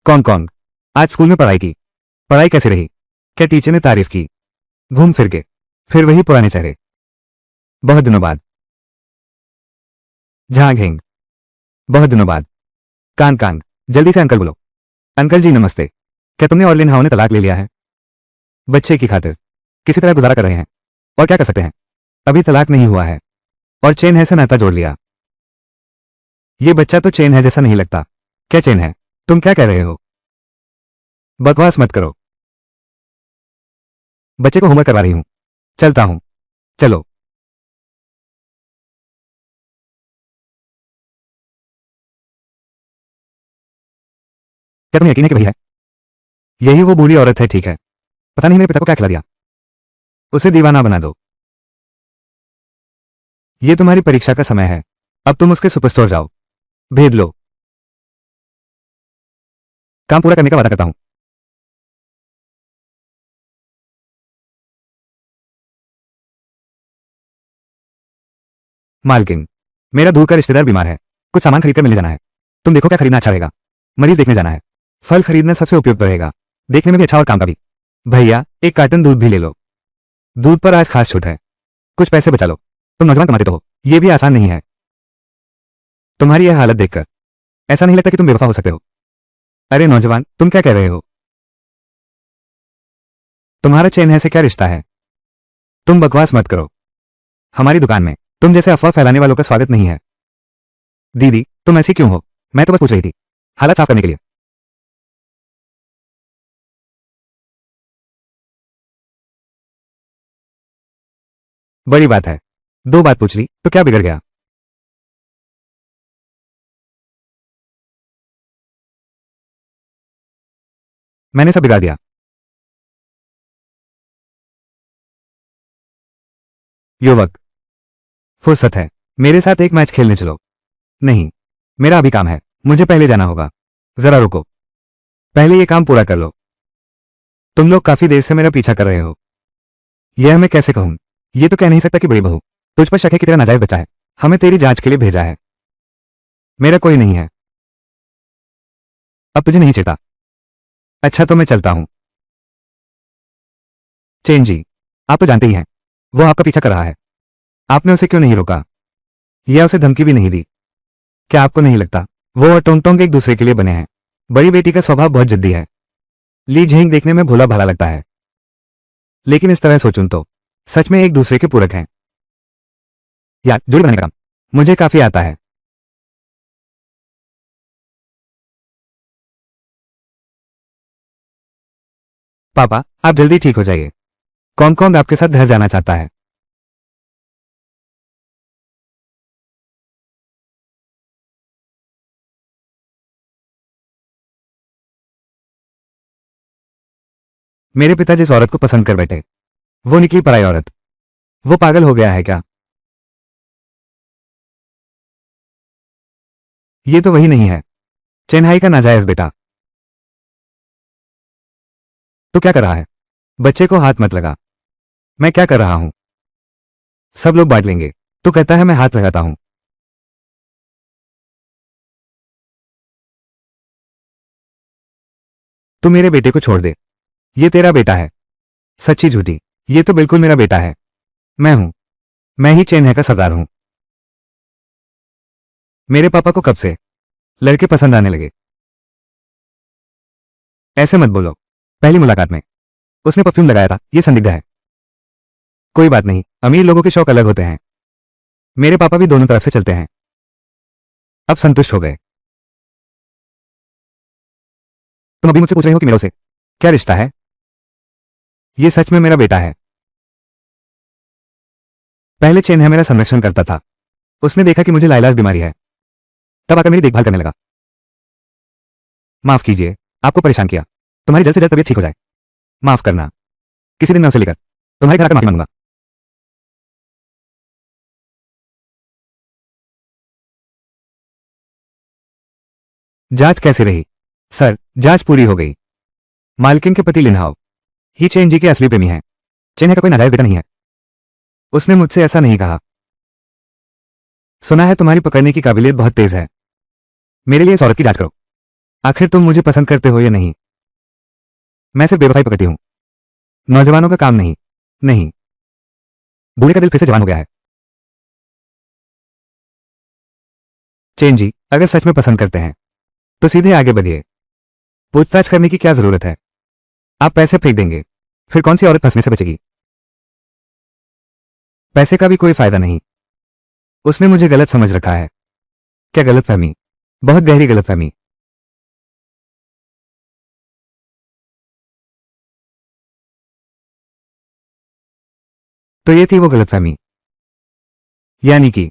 कौन कौन? आज स्कूल में पढ़ाई की? पढ़ाई कैसी रही? क्या टीचर ने तारीफ की? घूम फिर के फिर वही पुराने चेहरे। बहुत दिनों बाद। झांग हिंग, बहुत दिनों बाद। कान कान, जल्दी से अंकल बोलो। अंकल जी नमस्ते। क्या तुमने और लिन हाओ ने तलाक ले लिया है? बच्चे की खातिर किसी तरह गुजारा कर रहे हैं, और क्या कर सकते हैं? अभी तलाक नहीं हुआ है, और चेन है से नाता जोड़ लिया। ये बच्चा तो चेन है जैसा नहीं लगता। क्या चेन है? तुम क्या कह रहे हो? बकवास मत करो। बच्चे को होमवर्क करवा रही हूं। चलता हूं। चलो। क्या तुम्हें यकीन है कि वही है? यही वो बूढ़ी औरत है, ठीक है। पता नहीं मेरे पिता को क्या खिला दिया। उसे दीवाना बना दो। ये तुम्हारी परीक्षा का समय है। अब तुम उसके सुपरस्टोर जाओ, भेद लो। काम पूरा करने का वादा करता हूं। मालकिन, मेरा दूर का रिश्तेदार बीमार है। कुछ सामान खरीदकर मिलने जाना है। तुम देखो क्या खरीदना अच्छा रहेगा। मरीज देखने जाना है। फल खरीदना सबसे उपयुक्त रहेगा, देखने में भी अच्छा और काम का भी। भैया, एक कार्टन दूध भी ले लो। दूध पर आज खास छूट है। कुछ पैसे बचा लो। तुम नौजवान कमाते तो हो, ये भी आसान नहीं है। तुम्हारी यह हालत देखकर ऐसा नहीं लगता कि तुम बेवफा हो सकते हो। अरे नौजवान, तुम क्या कह रहे हो? तुम्हारा चैन है से क्या रिश्ता है? तुम बकवास मत करो। हमारी दुकान में तुम जैसे अफवाह फैलाने वालों का स्वागत नहीं है। दीदी, तुम ऐसी क्यों हो? मैं तो बस पूछ रही थी, हालत साफ करने के लिए। बड़ी बात है, दो बात पूछ ली तो क्या बिगड़ गया? मैंने सब बिगाड़ दिया। युवक, फुर्सत है, मेरे साथ एक मैच खेलने चलो। नहीं, मेरा अभी काम है, मुझे पहले जाना होगा। जरा रुको, पहले ये काम पूरा कर लो। तुम लोग काफी देर से मेरा पीछा कर रहे हो। यह मैं कैसे कहूं? ये तो कह नहीं सकता कि बड़ी बहू, तुझ पर शक है कि तेरा नाजायज बच्चा है। हमें तेरी जांच के लिए भेजा है। मेरा कोई नहीं है। अब तुझे नहीं चेता? अच्छा तो मैं चलता हूं। चेन जी, आप तो जानते ही हैं, वो आपका पीछा कर रहा है। आपने उसे क्यों नहीं रोका, या उसे धमकी भी नहीं दी? क्या आपको नहीं लगता वो और टोंग टोंग एक दूसरे के लिए बने हैं? बड़ी बेटी का स्वभाव बहुत जिद्दी है। ली झेंग देखने में भोला भाला लगता है, लेकिन इस तरह सोचूं तो सच में एक दूसरे के पूरक हैं। यार, जोड़ी बनाने का काम मुझे काफी आता है। पापा, आप जल्दी ठीक हो जाइए। कौन कौन आपके साथ घर जाना चाहता है? मेरे पिता जिस औरत को पसंद कर बैठे, वो निकली पराई औरत। वो पागल हो गया है क्या? ये तो वही नहीं है, चेन्नई का नाजायज बेटा। तो क्या कर रहा है? बच्चे को हाथ मत लगा। मैं क्या कर रहा हूं? सब लोग बांट लेंगे। तो कहता है मैं हाथ लगाता हूं। तू मेरे बेटे को छोड़ दे। ये तेरा बेटा है। सच्ची झूठी, ये तो बिल्कुल मेरा बेटा है। मैं हूं, मैं ही चेन्नई का सरदार हूं। मेरे पापा को कब से लड़के पसंद आने लगे? ऐसे मत बोलो। पहली मुलाकात में उसने परफ्यूम लगाया था, ये संदिग्ध है। कोई बात नहीं, अमीर लोगों के शौक अलग होते हैं। मेरे पापा भी दोनों तरफ से चलते हैं। अब संतुष्ट हो गए? तुम अभी मुझसे पूछ रहे हो कि मेरा उसे क्या रिश्ता है? ये सच में मेरा बेटा है। पहले चेन्नई मेरा संरक्षण करता था। उसने देखा कि मुझे लाइलाज बीमारी है, तब आकर मेरी देखभाल करने लगा। माफ कीजिए, आपको परेशान किया। तुम्हारी जल्द से जल्द तबीयत ठीक हो जाए। माफ करना। किसी दिन मैं उसे लेकर तुम्हारे घर आकर माफी मांगूंगा। जांच कैसी रही? सर, जांच पूरी हो गई। मालकिन के पति लिनहाओ ही चेन जी के असली प्रेमी हैं। चेन्नई का कोई नाजायज बेटा नहीं है। उसने मुझसे ऐसा नहीं कहा। सुना है तुम्हारी पकड़ने की काबिलियत बहुत तेज है। मेरे लिए इस औरत की जांच करो। आखिर तुम मुझे पसंद करते हो या नहीं? मैं सिर्फ बेवफाई पकड़ती हूं, नौजवानों का काम नहीं। नहीं, बूढ़े का दिल फिर से जवान हो गया है। चेन जी, अगर सच में पसंद करते हैं तो सीधे आगे बढ़िए। पूछताछ करने की क्या जरूरत है? आप पैसे फेंक देंगे, फिर कौन सी औरत फंसने से बचेगी? पैसे का भी कोई फायदा नहीं। उसने मुझे गलत समझ रखा है। क्या गलतफहमी? बहुत गहरी गलतफहमी। तो ये थी वो गलतफहमी, यानी कि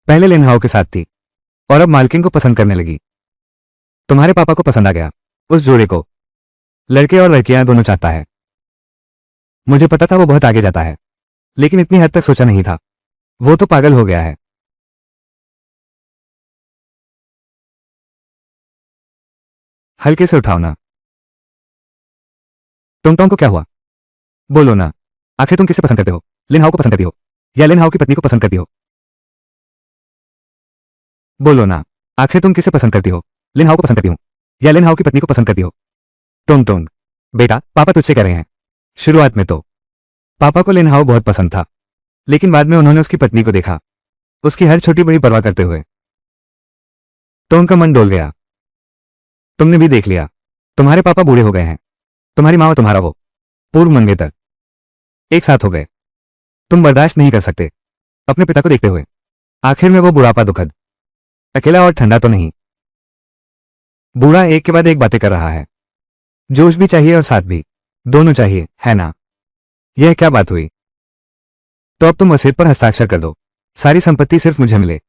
पहले लिनहाओ के साथ थी और अब मालकिन को पसंद करने लगी। तुम्हारे पापा को पसंद आ गया उस जोड़े को। लड़के और लड़कियां दोनों चाहता है। मुझे पता था वो बहुत आगे जाता है, लेकिन इतनी हद तक सोचा नहीं था। वो तो पागल हो गया है। हल्के से उठाओ ना। टोंग को क्या हुआ? बोलो ना। आखिर तुम किसे पसंद करते हो? लिन हाओ को पसंद करती हो या लिन हाओ की पत्नी को पसंद करती हो? बोलो ना। आखिर तुम किसे पसंद करती हो? लिन हाओ को पसंद करती हूँ या लिन हाओ की पत्नी को पसंद करती हो? टोंग बेटा, पापा तुझसे कह रहे हैं। शुरुआत में तो पापा को लिन हाओ बहुत पसंद था, लेकिन बाद में उन्होंने उसकी पत्नी को देखा, उसकी हर छोटी बड़ी परवाह करते हुए। तो उनका मन डोल गया। तुमने भी देख लिया, तुम्हारे पापा बूढ़े हो गए हैं। तुम्हारी माँ और तुम्हारा वो पूर्व मंगेतर एक साथ हो गए। तुम बर्दाश्त नहीं कर सकते अपने पिता को देखते हुए। आखिर में वो बुढ़ापा दुखद, अकेला और ठंडा तो नहीं। बूढ़ा एक के बाद एक बातें कर रहा है। जोश भी चाहिए और साथ भी, दोनों चाहिए, है ना? यह क्या बात हुई? तो अब तुम वसीयत पर हस्ताक्षर कर दो। सारी संपत्ति सिर्फ मुझे मिले।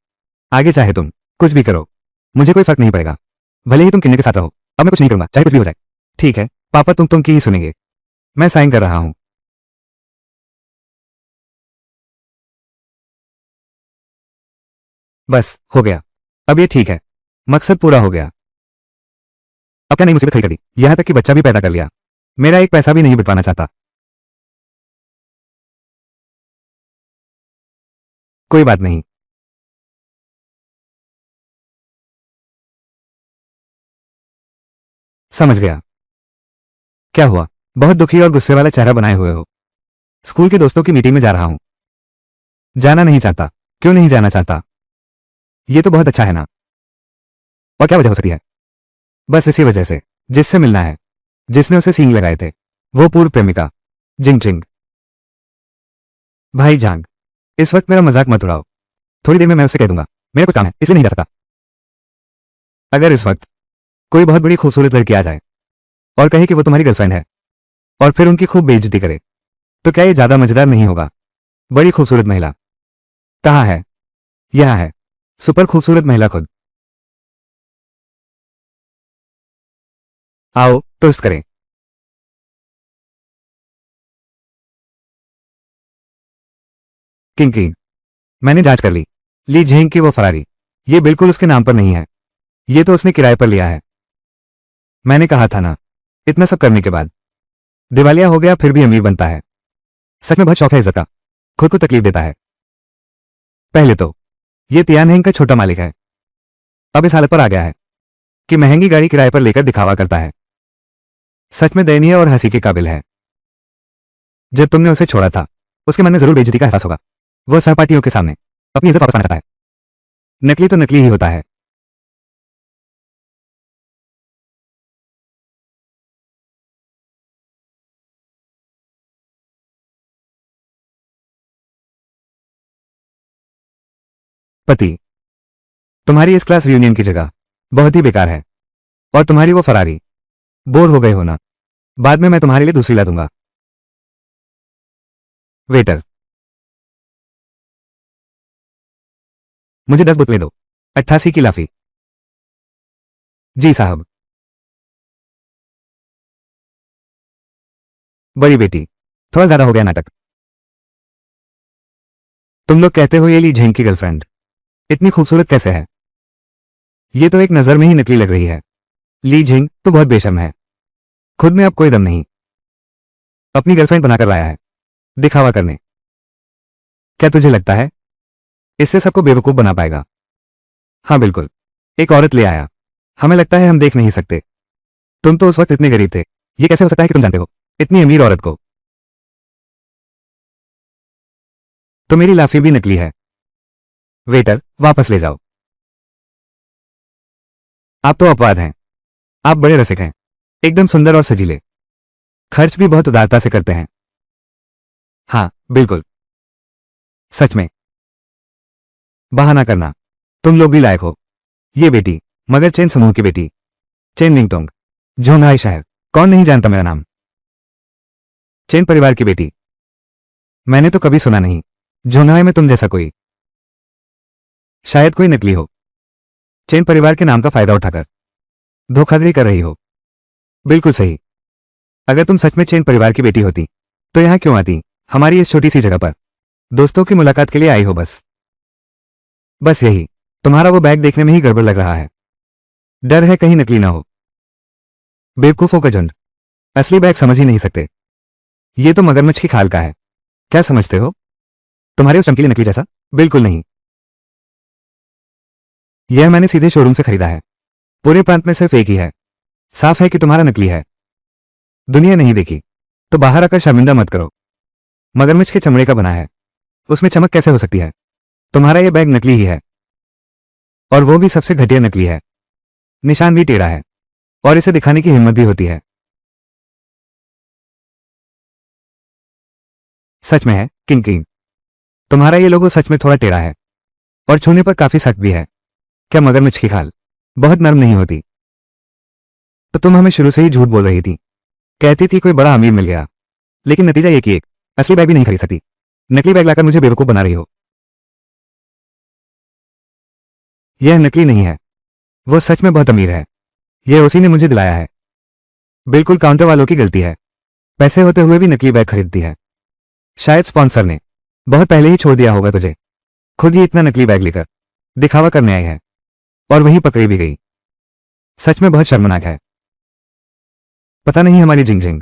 आगे चाहे तुम कुछ भी करो, मुझे कोई फर्क नहीं पड़ेगा। भले ही तुम किन्ने के साथ रहो, अब मैं कुछ नहीं करूंगा, चाहे कुछ भी हो जाए। ठीक है पापा, तुम की ही सुनेंगे। मैं साइन कर रहा हूं। बस हो गया। अब ये ठीक है, मकसद पूरा हो गया। अब क्या नई मुसीबत खड़ी कर दी, यहां तक कि बच्चा भी पैदा कर लिया। मेरा एक पैसा भी नहीं बिटवाना चाहता। कोई बात नहीं। समझ गया। क्या हुआ? बहुत दुखी और गुस्से वाला चेहरा बनाए हुए हो। स्कूल के दोस्तों की मीटिंग में जा रहा हूं। जाना नहीं चाहता? क्यों नहीं जाना चाहता? ये तो बहुत अच्छा है ना। और क्या वजह हो सकती है? बस इसी वजह से, जिससे मिलना है, जिसने उसे सींग लगाए थे, वो पूर्व प्रेमिका जिंग चिंग। भाई जांग, इस वक्त मेरा मजाक मत उड़ाओ। थोड़ी देर में मैं उससे कह दूंगा, मेरा कुछ काम है इसलिए नहीं जा सकता। अगर इस वक्त कोई बहुत बड़ी खूबसूरत लड़की आ जाए और कहे कि वो तुम्हारी गर्लफ्रेंड है और फिर उनकी खूब बेइज्जती करे, तो क्या ये ज्यादा मजेदार नहीं होगा? बड़ी खूबसूरत महिला कहाँ है? यहां है, सुपर खूबसूरत महिला खुद। आओ टोस्ट करें। किंग किंग, मैंने जांच कर ली। ली झेंग की वो फरारी, ये बिल्कुल उसके नाम पर नहीं है। ये तो उसने किराए पर लिया है। मैंने कहा था ना, इतना सब करने के बाद दिवालिया हो गया फिर भी अमीर बनता है। सच में बहुत शौक है इज्जत का, खुद को तकलीफ देता है। पहले तो ये तियानहेंग का छोटा मालिक है, अब इस हालत पर आ गया है कि महंगी गाड़ी किराए पर लेकर दिखावा करता है। सच में दयनीय और हंसी के काबिल है। जब तुमने उसे छोड़ा था, उसके मन में जरूर बेइज्जती का एहसास होगा। वो सहपाठियों के सामने अपनी इज्जत वापस पाना चाहता है। नकली तो नकली ही होता है। पति, तुम्हारी इस क्लास रियूनियन की जगह बहुत ही बेकार है। और तुम्हारी वो फरारी, बोर हो गए हो ना? बाद में मैं तुम्हारे लिए दूसरी ला दूंगा। वेटर, मुझे 10 बोतलें दो। 88 की लाफी। जी साहब। बड़ी बेटी, थोड़ा ज्यादा हो गया नाटक। तुम लोग कहते हो ये ली झेंग की गर्लफ्रेंड इतनी खूबसूरत कैसे है? ये तो एक नजर में ही नकली लग रही है। ली झेंग तो बहुत बेशर्म है, खुद में अब कोई दम नहीं, अपनी गर्लफ्रेंड बनाकर लाया है दिखावा करने। क्या तुझे लगता है इससे सबको बेवकूफ बना पाएगा? हाँ बिल्कुल, एक औरत ले आया। हमें लगता है हम देख नहीं सकते। तुम तो उस वक्त इतने गरीब थे, ये कैसे हो सकता है कि तुम जानते हो इतनी अमीर औरत को? तो मेरी लाफी भी नकली है। वेटर, वापस ले जाओ। आप तो अपवाद हैं। आप बड़े रसिक हैं, एकदम सुंदर और सजीले। खर्च भी बहुत उदारता से करते हैं। हाँ बिल्कुल। सच में बहाना करना। तुम लोग भी लायक हो। ये बेटी मगर चेन समूह की बेटी, चेन निंगतोंग, झोंगहाई शहर। कौन नहीं जानता मेरा नाम? चेन परिवार की बेटी। मैंने तो कभी सुना नहीं झोंगहाई में तुम जैसा कोई। शायद कोई नकली हो, चेन परिवार के नाम का फायदा उठाकर। धोखाधड़ी कर रही हो। बिल्कुल सही। अगर तुम सच में चेन परिवार की बेटी होती तो यहां क्यों आती, हमारी इस छोटी सी जगह पर दोस्तों की मुलाकात के लिए आई हो बस। बस यही, तुम्हारा वो बैग देखने में ही गड़बड़ लग रहा है। डर है कहीं नकली ना हो। बेवकूफों का झुंड, असली बैग समझ ही नहीं सकते। ये तो मगरमच्छ की खाल का है। क्या समझते हो तुम्हारे उस चमकीले नकली जैसा? बिल्कुल नहीं। यह मैंने सीधे शोरूम से खरीदा है। पूरे प्रांत में सिर्फ एक ही है। साफ है कि तुम्हारा नकली है। दुनिया नहीं देखी तो बाहर आकर शर्मिंदा मत करो। मगरमच्छ के चमड़े का बना है, उसमें चमक कैसे हो सकती है? तुम्हारा यह बैग नकली ही है, और वो भी सबसे घटिया नकली है। निशान भी टेढ़ा है, और इसे दिखाने की हिम्मत भी होती है। सच में है किंग किंग, तुम्हारा ये लोगो सच में थोड़ा टेढ़ा है, और छूने पर काफी सख्त भी है। क्या मगरमच्छ की खाल बहुत नरम नहीं होती? तो तुम हमें शुरू से ही झूठ बोल रही थी। कहती थी कोई बड़ा अमीर मिल गया, लेकिन नतीजा ये कि एक असली बैग भी नहीं खरीद सकती। नकली बैग लाकर मुझे बेवकूफ बना रही हो। यह नकली नहीं है, वो सच में बहुत अमीर है। यह उसी ने मुझे दिलाया है। बिल्कुल काउंटर वालों की गलती है, पैसे होते हुए भी नकली बैग खरीदती है। शायद स्पॉन्सर ने बहुत पहले ही छोड़ दिया होगा तुझे। खुद ही इतना नकली बैग लेकर दिखावा करने आई है, और वहीं पकड़ी भी गई। सच में बहुत शर्मनाक है। पता नहीं हमारी जिंग जिंग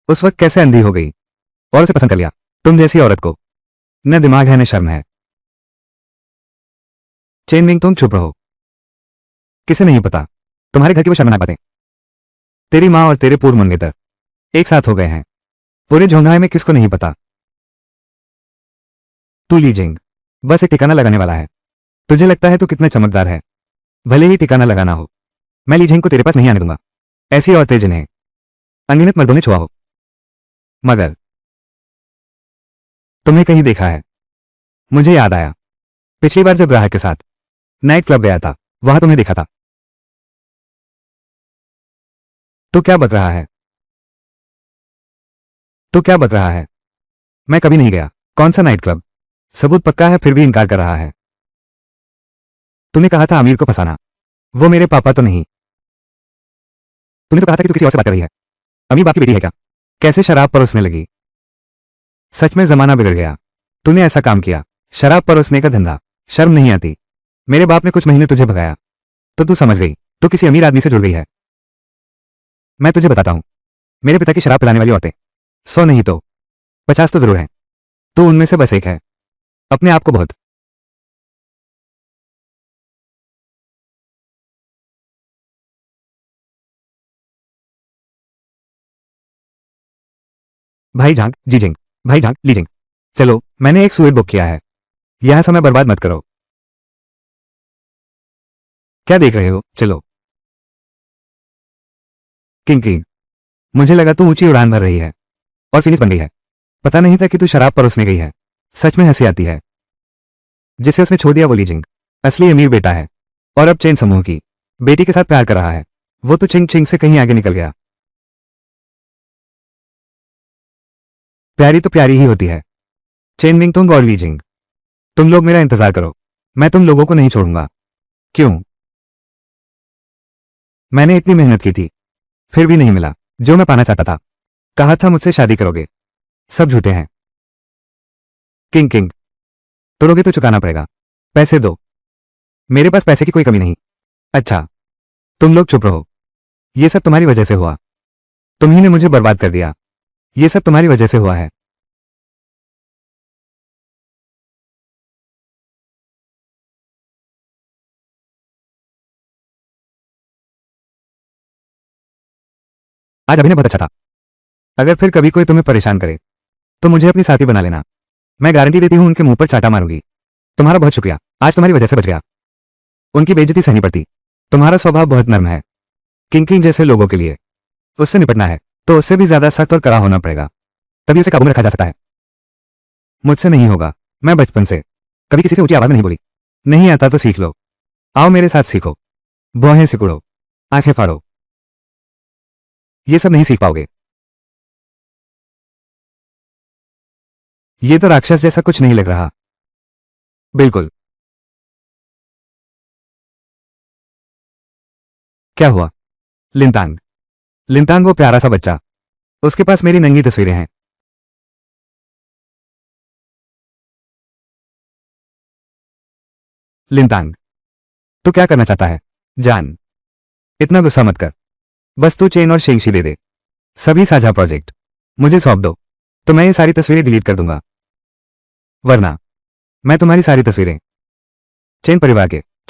उस वक्त कैसे अंधी हो गई और उसे पसंद कर लिया। तुम जैसी औरत को न दिमाग है न शर्म है। चेन विंग तुम चुप रहो। किसे नहीं पता तुम्हारे घर की वो शर्मनाक बातें? तेरी माँ और तेरे पूर्व मंगेतर एक साथ हो गए हैं। पूरे झोंघाई में किसको नहीं पता? तू ली जिंग बस एक ठिकाना लगाने वाला है। तुझे लगता है तू कितना चमकदार है, भले ही ठिकाना लगाना हो। मैं ली जिंग को तेरे पास नहीं आने दूंगा। ऐसी औरतें जिन्हें अनगिनत मर्दों ने छुआ हो। मगर तुम्हें कहीं देखा है? मुझे याद आया, पिछली बार जब ग्राहक के साथ नाइट क्लब गया था, वहां तुम्हें देखा था। तो क्या बक रहा है? तो क्या बक रहा है? मैं कभी नहीं गया। कौन सा नाइट क्लब? सबूत पक्का है फिर भी इनकार कर रहा है। तूने कहा था आमिर को फंसाना। वो मेरे पापा तो नहीं। तूने तो कहा था कि तू किसी और से बात कर रही है। अमीर बाप की बेटी है क्या? कैसे शराब परोसने लगी? सच में जमाना बिगड़ गया। तूने ऐसा काम किया, शराब परोसने का धंधा। शर्म नहीं आती? मेरे बाप ने कुछ महीने तुझे भगाया तो तू समझ गई तू किसी अमीर आदमी से जुड़ गई है। मैं तुझे बताता हूं, मेरे पिता की शराब पिलाने वाली औरतें 100 नहीं तो 50 तो जरूर हैं। तू उनमें से बस एक है। अपने आप को बहुत भाई झांक जी जिंग, भाई झांक ली जिंग। चलो मैंने एक सूट बुक किया है, यहां समय बर्बाद मत करो। क्या देख रहे हो? चलो। किंग किंग, मुझे लगा तू ऊंची उड़ान भर रही है और फिनिश बन गई है। पता नहीं था कि तू शराब परोसने गई है। सच में हंसी आती है। जिसे उसने छोड़ दिया वो ली जिंग असली अमीर बेटा है, और अब चेन समूह की बेटी के साथ प्यार कर रहा है। वो तो चिंग चिंग से कहीं आगे निकल गया। प्यारी तो प्यारी ही होती है। चेन विंग तुंग और ली जिंग, तुम लोग मेरा इंतजार करो। मैं तुम लोगों को नहीं छोड़ूंगा। क्यों? मैंने इतनी मेहनत की थी, फिर भी नहीं मिला जो मैं पाना चाहता था। कहा था मुझसे शादी करोगे, सब झूठे हैं। किंग किंग, तोड़ोगे तो चुकाना पड़ेगा। पैसे दो। मेरे पास पैसे की कोई कमी नहीं। अच्छा, तुम लोग चुप रहो। ये सब तुम्हारी वजह से हुआ। तुम्ही ने मुझे बर्बाद कर दिया। ये सब तुम्हारी वजह से हुआ है। आज अभिनय बहुत अच्छा था। अगर फिर कभी कोई तुम्हें परेशान करे तो मुझे अपनी साथी बना लेना। मैं गारंटी देती हूं उनके मुंह पर चाटा मारूंगी। तुम्हारा बहुत शुक्रिया, आज तुम्हारी वजह से बच गया। उनकी बेइज्जती सहनी पड़ती। तुम्हारा स्वभाव बहुत नर्म है। किंग किंग जैसे लोगों के लिए उससे निपटना है तो उससे भी ज्यादा सख्त और कड़ा होना पड़ेगा, तभी उसे काबू में रखा जा सकता है। मुझसे नहीं होगा। मैं बचपन से कभी किसी से ऊंची आवाज में नहीं बोली। नहीं आता तो सीख लो। आओ मेरे साथ सीखो। भौहें सिकुड़ो, आंखें फाड़ो। ये सब नहीं सीख पाओगे। ये तो राक्षस जैसा कुछ नहीं लग रहा। बिल्कुल। क्या हुआ? लिनतांग। लिनतांग वो प्यारा सा बच्चा, उसके पास मेरी नंगी तस्वीरें हैं। लिनतांग, तू क्या करना चाहता है? जान, इतना गुस्सा मत कर। बस तू चेन और शेंगशी दे दे। सभी साझा प्रोजेक्ट मुझे सौंप दो, तो मैं ये सारी तस्वीरें डिलीट कर दूंगा। वरना मैं तुम्हारी सारी तस्वीरें चेन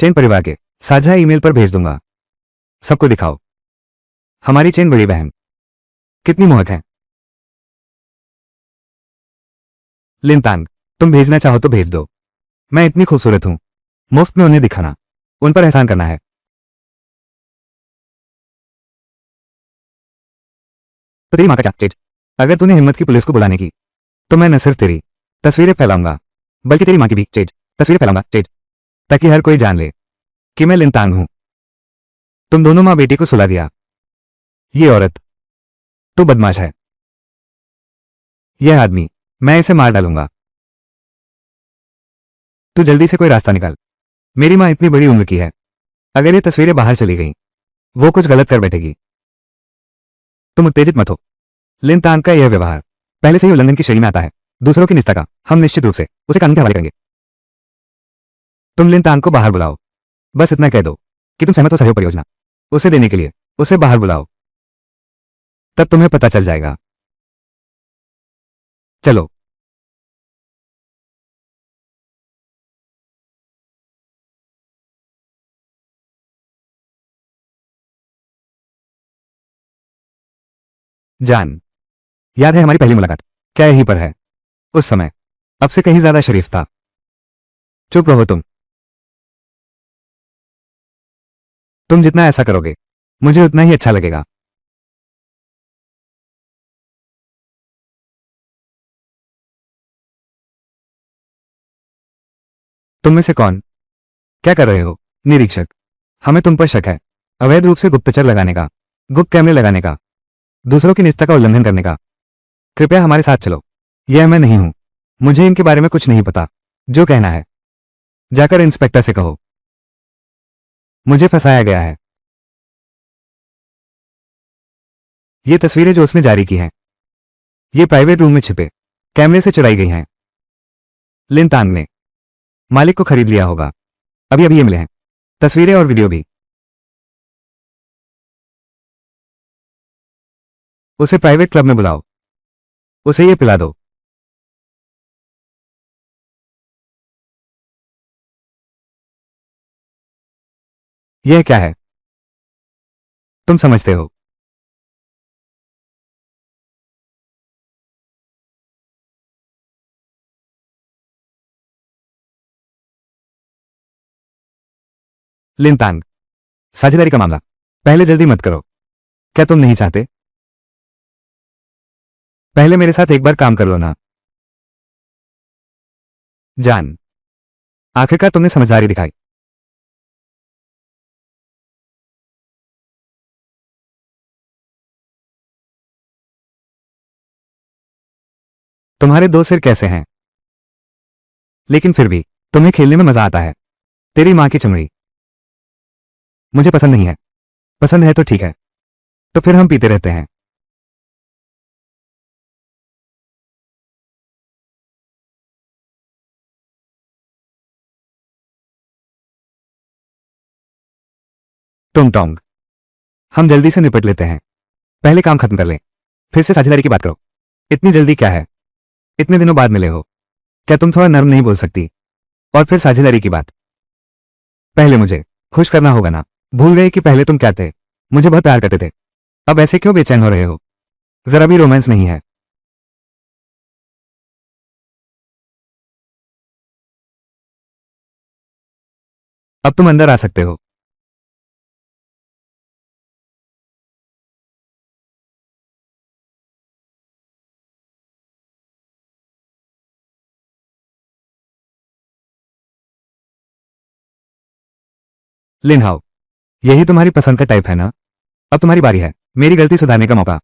परिवार के साझा ईमेल पर भेज दूंगा। सबको दिखाओ, हमारी चेन बड़ी बहन कितनी मोहक है। लिनतांग, तुम भेजना चाहो तो भेज दो। मैं इतनी खूबसूरत हूं, मुफ्त में उन्हें दिखाना, उन पर एहसान करना है। तो तेरी माँ का क्या चेट? अगर तूने हिम्मत की पुलिस को बुलाने की, तो मैं न सिर्फ तेरी तस्वीरें फैलाऊंगा, बल्कि तेरी माँ की भी तस्वीरें फैलाऊंगा ताकि हर कोई जान ले कि मैं लिनतांग हूं। तुम दोनों माँ बेटी को सुला दिया। ये औरत तो बदमाश है। यह आदमी, मैं इसे मार डालूंगा। तू जल्दी से कोई रास्ता निकाल। मेरी माँ इतनी बड़ी उम्र की है, अगर ये तस्वीरें बाहर चली गई, वो कुछ गलत कर बैठेगी। तुम उत्तेजित मत हो। लिनतांग का यह व्यवहार पहले से ही उल्लंघन की श्रेणी में आता है। दूसरों की निजता का हम निश्चित रूप से उसे कानून के हवाले करेंगे। तुम लिनतांग को बाहर बुलाओ। बस इतना कह दो कि तुम सहमत हो सहयोग परियोजना उसे देने के लिए। उसे बाहर बुलाओ, तब तुम्हें पता चल जाएगा। चलो। जान, याद है हमारी पहली मुलाकात? क्या यहीं पर है? उस समय अब से कहीं ज्यादा शरीफ था। चुप रहो तुम जितना ऐसा करोगे, मुझे उतना ही अच्छा लगेगा। तुम में से कौन क्या कर रहे हो? निरीक्षक, हमें तुम पर शक है। अवैध रूप से गुप्तचर लगाने का, गुप्त कैमरे लगाने का, दूसरों की निजता का उल्लंघन करने का। कृपया हमारे साथ चलो। यह मैं नहीं हूं। मुझे इनके बारे में कुछ नहीं पता। जो कहना है जाकर इंस्पेक्टर से कहो। मुझे फंसाया गया है। ये तस्वीरें जो उसने जारी की हैं, ये प्राइवेट रूम में छिपे कैमरे से चुराई गई हैं। लिनतांग ने मालिक को खरीद लिया होगा। अभी अभी ये मिले हैं, तस्वीरें और वीडियो भी। उसे प्राइवेट क्लब में बुलाओ, उसे ये पिला दो। यह क्या है? तुम समझते हो? लिनतांग, साझेदारी का मामला। पहले जल्दी मत करो। क्या तुम नहीं चाहते? पहले मेरे साथ एक बार काम कर लो ना। जान, आखिरकार तुमने समझदारी दिखाई। तुम्हारे दो सिर कैसे हैं? लेकिन फिर भी तुम्हें खेलने में मजा आता है। तेरी मां की चमड़ी मुझे पसंद नहीं है। पसंद है तो ठीक है, तो फिर हम पीते रहते हैं। टोंग टोंग, हम जल्दी से निपट लेते हैं। पहले काम खत्म कर लें, फिर से साझेदारी की बात करो। इतनी जल्दी क्या है? इतने दिनों बाद मिले हो, क्या तुम थोड़ा नर्म नहीं बोल सकती? और फिर साझेदारी की बात। पहले मुझे खुश करना होगा ना। भूल गए कि पहले तुम क्या थे? मुझे बहुत प्यार करते थे। अब ऐसे क्यों बेचैन हो रहे हो? जरा भी रोमांस नहीं है। अब तुम अंदर आ सकते हो। लिनहाओ, यही तुम्हारी पसंद का टाइप है ना? अब तुम्हारी बारी है मेरी गलती सुधारने का मौका।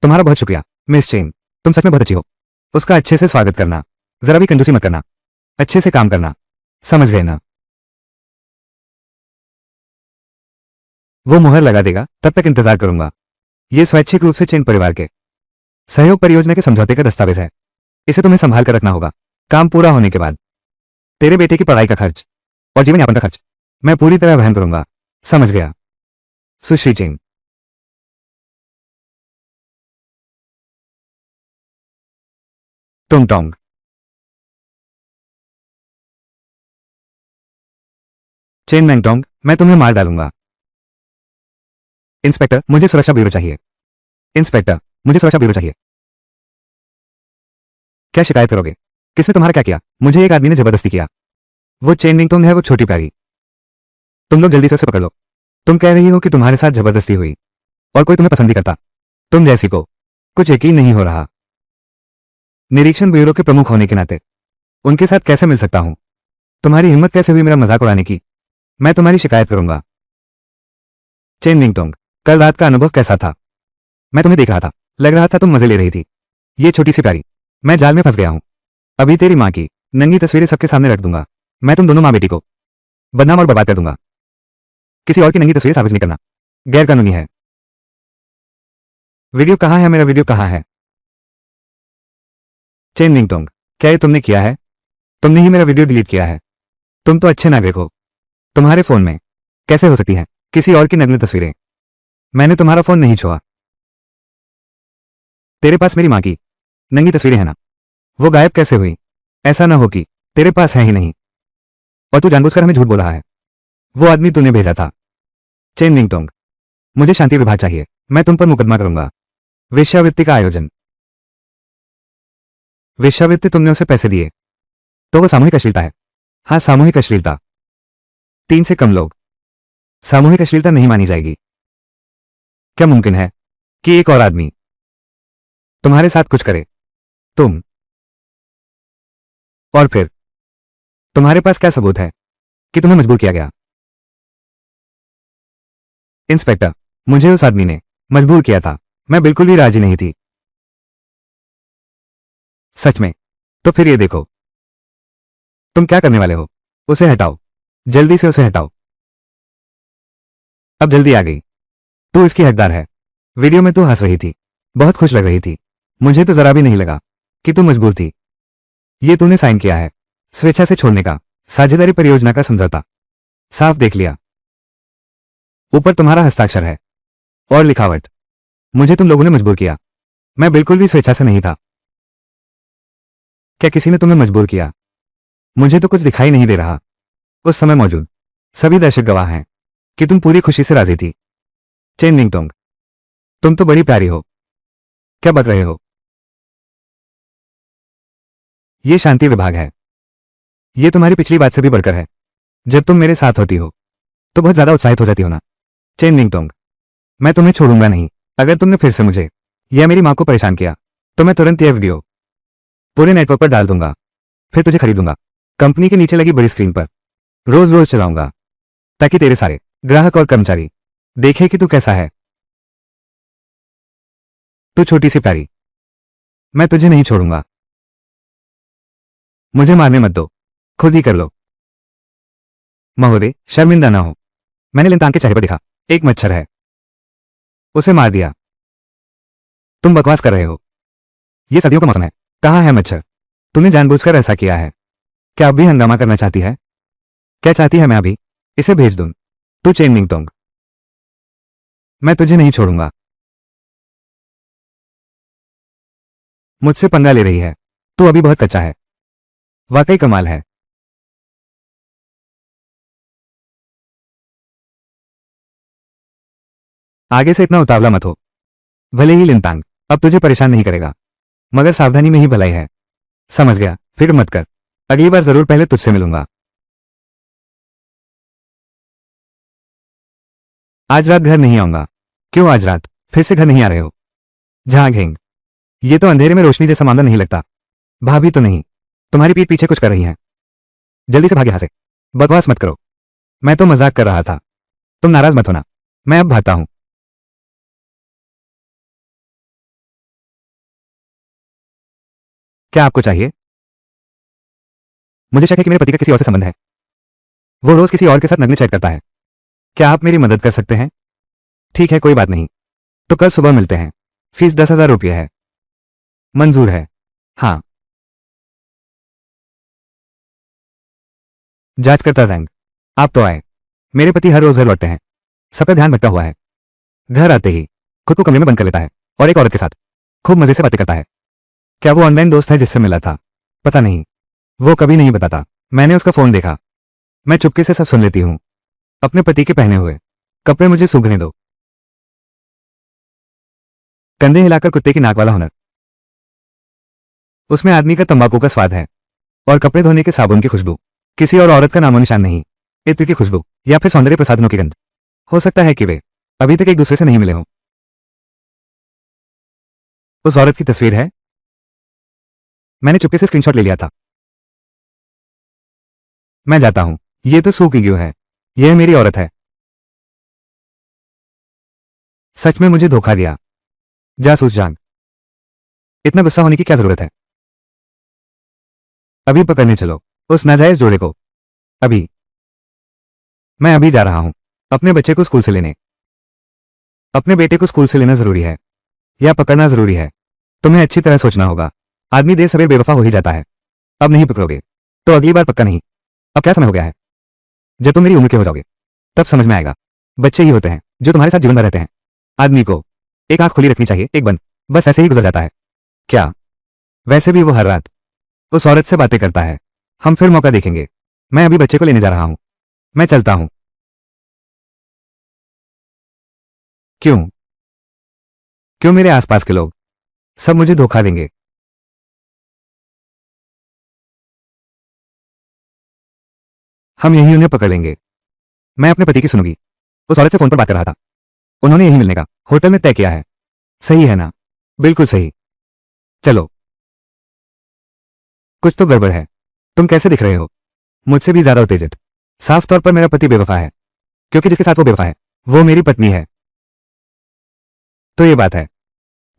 तुम्हारा बहुत शुक्रिया मिस चेन, तुम सच में बहुत अच्छी हो। उसका अच्छे से स्वागत करना, जरा भी कंजूसी मत करना, अच्छे से काम करना, समझ गए ना? वो मुहर लगा देगा, तब तक इंतजार करूंगा। ये स्वैच्छिक रूप से चेन परिवार के सहयोग परियोजना के समझौते का दस्तावेज है। इसे तुम्हें संभाल कर रखना होगा। काम पूरा होने के बाद तेरे बेटे की पढ़ाई का खर्च और जीवन यापन का खर्च मैं पूरी तरह वहन करूंगा। समझ गया? सुश्री चेन। टोंग टोंग। चेन मैंगटोंग, मैं तुम्हें मार डालूंगा। इंस्पेक्टर, मुझे सुरक्षा ब्यूरो चाहिए। इंस्पेक्टर, मुझे सुरक्षा ब्यूरो चाहिए। क्या शिकायत करोगे? किसने तुम्हारा क्या किया? मुझे एक आदमी ने जबरदस्ती किया। वो चेन निंगटोंग है, वो छोटी प्यारी। तुम लोग जल्दी से उसे पकड़ लो। तुम कह रही हो कि तुम्हारे साथ जबरदस्ती हुई और कोई तुम्हें पसंद भी करता। तुम जैसी को कुछ यकीन नहीं हो रहा। निरीक्षण ब्यूरो के प्रमुख होने के नाते उनके साथ कैसे मिल सकता हूं? तुम्हारी हिम्मत कैसे हुई मेरा मजाक उड़ाने की? मैं तुम्हारी शिकायत करूंगा। चेन निंगटोंग, कल रात का अनुभव कैसा था? मैं तुम्हें देख रहा था, लग रहा था तुम मजे ले रही थी। ये छोटी सी प्यारी, मैं जाल में फंस गया हूं। अभी तेरी मां की नंगी तस्वीरें सबके सामने रख दूंगा। मैं तुम दोनों मां बेटी को बदनाम और बर्बाद कर दूंगा। किसी और की नंगी तस्वीरें सार्वजनिक करना गैर कानूनी है। वीडियो कहाँ है? मेरा वीडियो कहाँ है? चेन निंगटोंग, क्या ये तुमने किया है? तुमने ही मेरा वीडियो डिलीट किया है। तुम तो अच्छे नागरिक हो। तुम्हारे फोन में कैसे हो सकती हैं किसी और की नग्न तस्वीरें? मैंने तुम्हारा फोन नहीं छुआ। तेरे पास मेरी मां की नंगी तस्वीरें हैं ना? वो गायब कैसे हुई? ऐसा ना हो कि तेरे पास है ही नहीं और तू जानबूझकर हमें झूठ बोल रहा है। वो आदमी तूने भेजा था। चेन निंगटोंग, मुझे शांति विभाग चाहिए। मैं तुम पर मुकदमा करूंगा। वेश्यावृत्ति का आयोजन। वेश्यावृत्ति, तुमने उसे पैसे दिए तो वो सामूहिक अश्लीलता है। हाँ, सामूहिक अश्लीलता। 3 से कम लोग। सामूहिक अश्लीलता नहीं मानी जाएगी। क्या मुमकिन है कि एक और आदमी तुम्हारे साथ कुछ करे? तुम और फिर तुम्हारे पास क्या सबूत है कि तुम्हें मजबूर किया गया? इंस्पेक्टर, मुझे उस आदमी ने मजबूर किया था। मैं बिल्कुल भी राजी नहीं थी। सच में? तो फिर ये देखो। तुम क्या करने वाले हो? उसे हटाओ, जल्दी से उसे हटाओ। अब जल्दी आ गई। तू इसकी हकदार है। वीडियो में तू हंस रही थी, बहुत खुश लग रही थी। मुझे तो जरा भी नहीं लगा कि तू मजबूर थी। ये तूने साइन किया है स्वेच्छा से छोड़ने का, साझेदारी परियोजना का समझौता। साफ देख लिया। ऊपर तुम्हारा हस्ताक्षर है और लिखावट। मुझे तुम लोगों ने मजबूर किया। मैं बिल्कुल भी स्वेच्छा से नहीं था। क्या किसी ने तुम्हें मजबूर किया? मुझे तो कुछ दिखाई नहीं दे रहा। उस समय मौजूद सभी दर्शक गवाह हैं कि तुम पूरी खुशी से राजी थी। चेन निंगटोंग, तुम तो बड़ी प्यारी हो। क्या बक रहे हो? ये शांति विभाग है। ये तुम्हारी पिछली बात से भी बढ़कर है। जब तुम मेरे साथ होती हो तो बहुत ज्यादा उत्साहित हो जाती हो ना? चेन निंगटोंग, मैं तुम्हें छोड़ूंगा नहीं। अगर तुमने फिर से मुझे या मेरी मां को परेशान किया तो मैं तुरंत यह वीडियो पूरे नेटवर्क पर डाल दूंगा। फिर तुझे खरीदूंगा, कंपनी के नीचे लगी बड़ी स्क्रीन पर रोज रोज चलाऊंगा, ताकि तेरे सारे ग्राहक और कर्मचारी देखें कि तू कैसा है। तू छोटी सी प्यारी, मैं तुझे नहीं छोड़ूंगा। मुझे मारने मत दो, खुद ही कर लो। महोदय, शर्मिंदा ना हो। मैंने लिंतांग के चेहरे पर देखा, एक मच्छर है। उसे मार दिया। तुम बकवास कर रहे हो। ये सर्दियों का मौसम है, कहाँ है मच्छर? तूने जानबूझकर ऐसा किया है। क्या अब भी हंगामा करना चाहती है? क्या चाहती है मैं अभी इसे भेज दूं? तू चेन निंगटोंग, मैं तुझे नहीं छोड़ूंगा। मुझसे पंगा ले रही है। तू अभी बहुत कच्चा है। वाकई कमाल है। आगे से इतना उतावला मत हो। भले ही लिंतांग अब तुझे परेशान नहीं करेगा, मगर सावधानी में ही भलाई है। समझ गया? फिर मत कर। अगली बार जरूर पहले तुझसे मिलूंगा। आज रात घर नहीं आऊंगा। क्यों आज रात फिर से घर नहीं आ रहे हो? जहां घेंग, ये तो अंधेरे में रोशनी जैसा मामला नहीं लगता। भाभी तो नहीं, तुम्हारी पीठ पीछे कुछ कर रही हैं। जल्दी से भाग यहां से। बकवास मत करो, मैं तो मजाक कर रहा था। तुम नाराज मत होना, मैं अब भागता हूं। क्या आपको चाहिए? मुझे शक है कि मेरे पति का किसी और से संबंध है। वो रोज किसी और के साथ नग्न चैट करता है। क्या आप मेरी मदद कर सकते हैं? ठीक है, कोई बात नहीं। तो कल सुबह मिलते हैं। फीस 10,000 रुपये है। मंजूर है। हाँ। जांच करता जैंग। आप तो आए। मेरे पति हर रोज घर लौटते हैं। सबका ध्यान भटका हुआ है। घर आते ही खुद को कमरे में बंद कर लेता है और एक औरत के साथ खूब मजे से बातें करता है। क्या वो ऑनलाइन दोस्त है जिससे मिला था? पता नहीं। वो कभी नहीं बताता। मैंने उसका फोन देखा। मैं चुपके से सब सुन लेती हूँ। अपने पति के पहने हुए कपड़े मुझे सूंघने दो। कंधे हिलाकर कुत्ते की नाक वाला हुनर। उसमें आदमी का तंबाकू का स्वाद है और कपड़े धोने के साबुन की खुशबू। किसी और औरत का नामो निशान नहीं। इत्र की खुशबू या फिर सौंदर्य प्रसाधनों की गंध। हो सकता है कि वे अभी तक एक दूसरे से नहीं मिले हों। उस औरत की तस्वीर है। मैंने चुपके से स्क्रीनशॉट ले लिया था। मैं जाता हूं। ये तो सू की है। यह मेरी औरत है। सच में मुझे धोखा दिया। जासूस जांग। इतना गुस्सा होने की क्या जरूरत है? अभी पकड़ने चलो उस नाजायज जोड़े को। अभी। मैं अभी जा रहा हूं अपने बच्चे को स्कूल से लेने। अपने बेटे को स्कूल से लेना जरूरी है या पकड़ना जरूरी है? तुम्हें अच्छी तरह सोचना होगा। आदमी देर सवेर बेवफा हो ही जाता है। अब नहीं पकड़ोगे तो अगली बार पक्का नहीं। अब क्या समय हो गया है? जब तुम मेरी उम्र के हो जाओगे तब समझ में आएगा। बच्चे ही होते हैं जो तुम्हारे साथ जीवन भर रहते हैं। आदमी को एक आंख खुली रखनी चाहिए, एक बंद। बस ऐसे ही गुजर जाता है। क्या? वैसे भी वो हर रात उस औरत से बातें करता है। हम फिर मौका देखेंगे। मैं अभी बच्चे को लेने जा रहा हूं। मैं चलता हूं। क्यों? क्यों मेरे आसपास के लोग सब मुझे धोखा देंगे? हम यही उन्हें पकड़ लेंगे। मैं अपने पति की सुनूंगी। उस औरत से फोन पर बात कर रहा था। उन्होंने यही मिलने का होटल में तय किया है। सही है ना? बिल्कुल सही। चलो। कुछ तो गड़बड़ है। तुम कैसे दिख रहे हो? मुझसे भी ज्यादा उत्तेजित। साफ तौर पर मेरा पति बेवफा है क्योंकि जिसके साथ वो बेवफा है वो मेरी पत्नी है। तो ये बात है।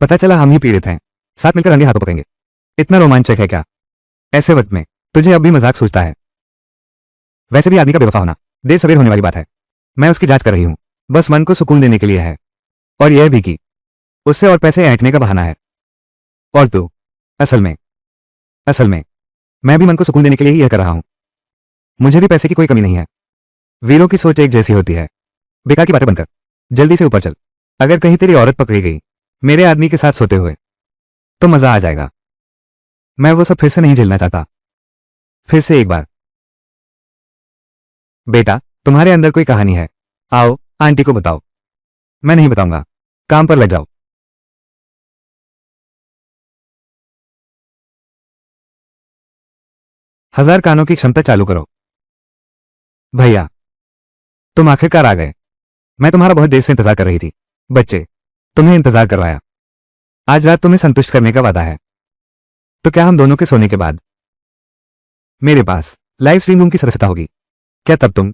पता चला हम ही पीड़ित हैं। साथ मिलकर रंगे हाथों पकड़ेंगे। इतना रोमांचक है क्या? ऐसे वक्त में तुझे अब भी मजाक सूझता है? वैसे भी आदमी का बेवफा होना देर सवेर होने वाली बात है। मैं उसकी जांच कर रही हूं। बस मन को सुकून देने के लिए है। और यह भी कि उससे और पैसे ऐंठने का बहाना है। और तू? असल में मैं भी मन को सुकून देने के लिए ही यह कर रहा हूं। मुझे भी पैसे की कोई कमी नहीं है। वीरों की सोच एक जैसी होती है। बेकार की बातें बनकर जल्दी से ऊपर चल। अगर कहीं तेरी औरत पकड़ी गई मेरे आदमी के साथ सोते हुए तो मजा आ जाएगा। मैं वो सब फिर से नहीं झेलना चाहता। फिर से एक बार। बेटा, तुम्हारे अंदर कोई कहानी है। आओ आंटी को बताओ। मैं नहीं बताऊंगा। काम पर लग जाओ। हजार कानों की क्षमता चालू करो। भैया, तुम आखिरकार आ गए। मैं तुम्हारा बहुत देर से इंतजार कर रही थी। बच्चे, तुम्हें इंतजार करवाया। आज रात तुम्हें संतुष्ट करने का वादा है। तो क्या हम दोनों के सोने के बाद मेरे पास लाइव स्ट्रीम रूम की सदस्यता होगी? क्या तब तुम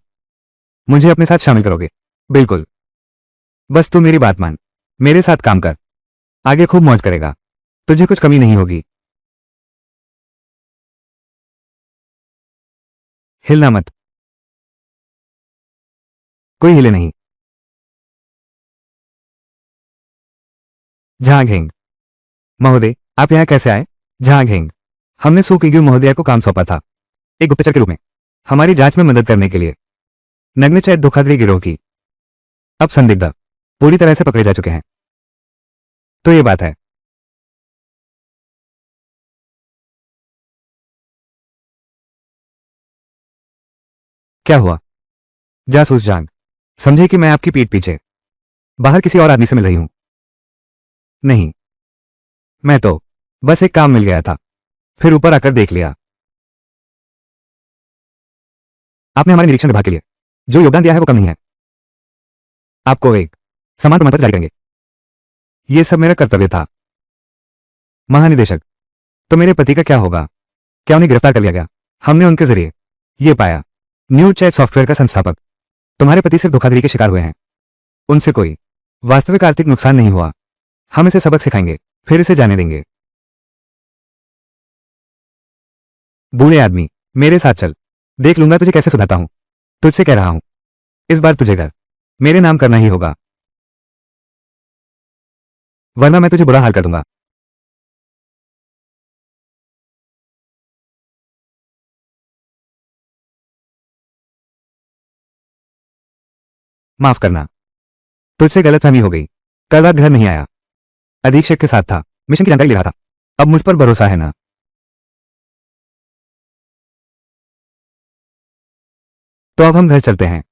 मुझे अपने साथ शामिल करोगे? बिल्कुल। बस तू मेरी बात मान। मेरे साथ काम कर। आगे खूब मौज करेगा। तुझे कुछ कमी नहीं होगी। हिलना मत। कोई हिले नहीं। झांग हेंग। महोदय, आप यहां कैसे आए? झांग हेंग। हमने सू किग्यू महोदया को काम सौंपा था एक गुप्तचर के रूप में हमारी जांच में मदद करने के लिए। नग्न चैट धोखाधड़ी गिरोह की अब संदिग्ध पूरी तरह से पकड़े जा चुके हैं। तो ये बात है। क्या हुआ? जासूस जांग। समझे कि मैं आपकी पीठ पीछे बाहर किसी और आदमी से मिल रही हूं? नहीं। मैं तो बस एक काम मिल गया था फिर ऊपर आकर देख लिया। आपने हमारे निरीक्षण विभाग के लिए जो योगदान दिया है वो कम नहीं है। आपको एक समान प्रमाण पत्र जारी करेंगे। ये सब मेरा कर्तव्य था। महानिदेशक, तो मेरे पति का क्या होगा? क्या उन्हें गिरफ्तार कर लिया गया? हमने उनके जरिए ये पाया। न्यू चैट सॉफ्टवेयर का संस्थापक तुम्हारे पति सिर्फ धोखाधड़ी के शिकार हुए हैं। उनसे कोई वास्तविक आर्थिक नुकसान नहीं हुआ। हम इसे सबक सिखाएंगे फिर इसे जाने देंगे। बूढ़े आदमी, मेरे साथ चल। देख लूंगा तुझे कैसे सुधारता हूं। तुझसे कह रहा हूं, इस बार तुझे घर मेरे नाम करना ही होगा। वरना मैं तुझे बुरा हाल कर दूंगा। माफ करना, तुझसे गलतफहमी हो गई। कल रात घर नहीं आया, अधीक्षक के साथ था, मिशन की जानकारी ले रहा था। अब मुझ पर भरोसा है ना? तो अब हम घर चलते हैं।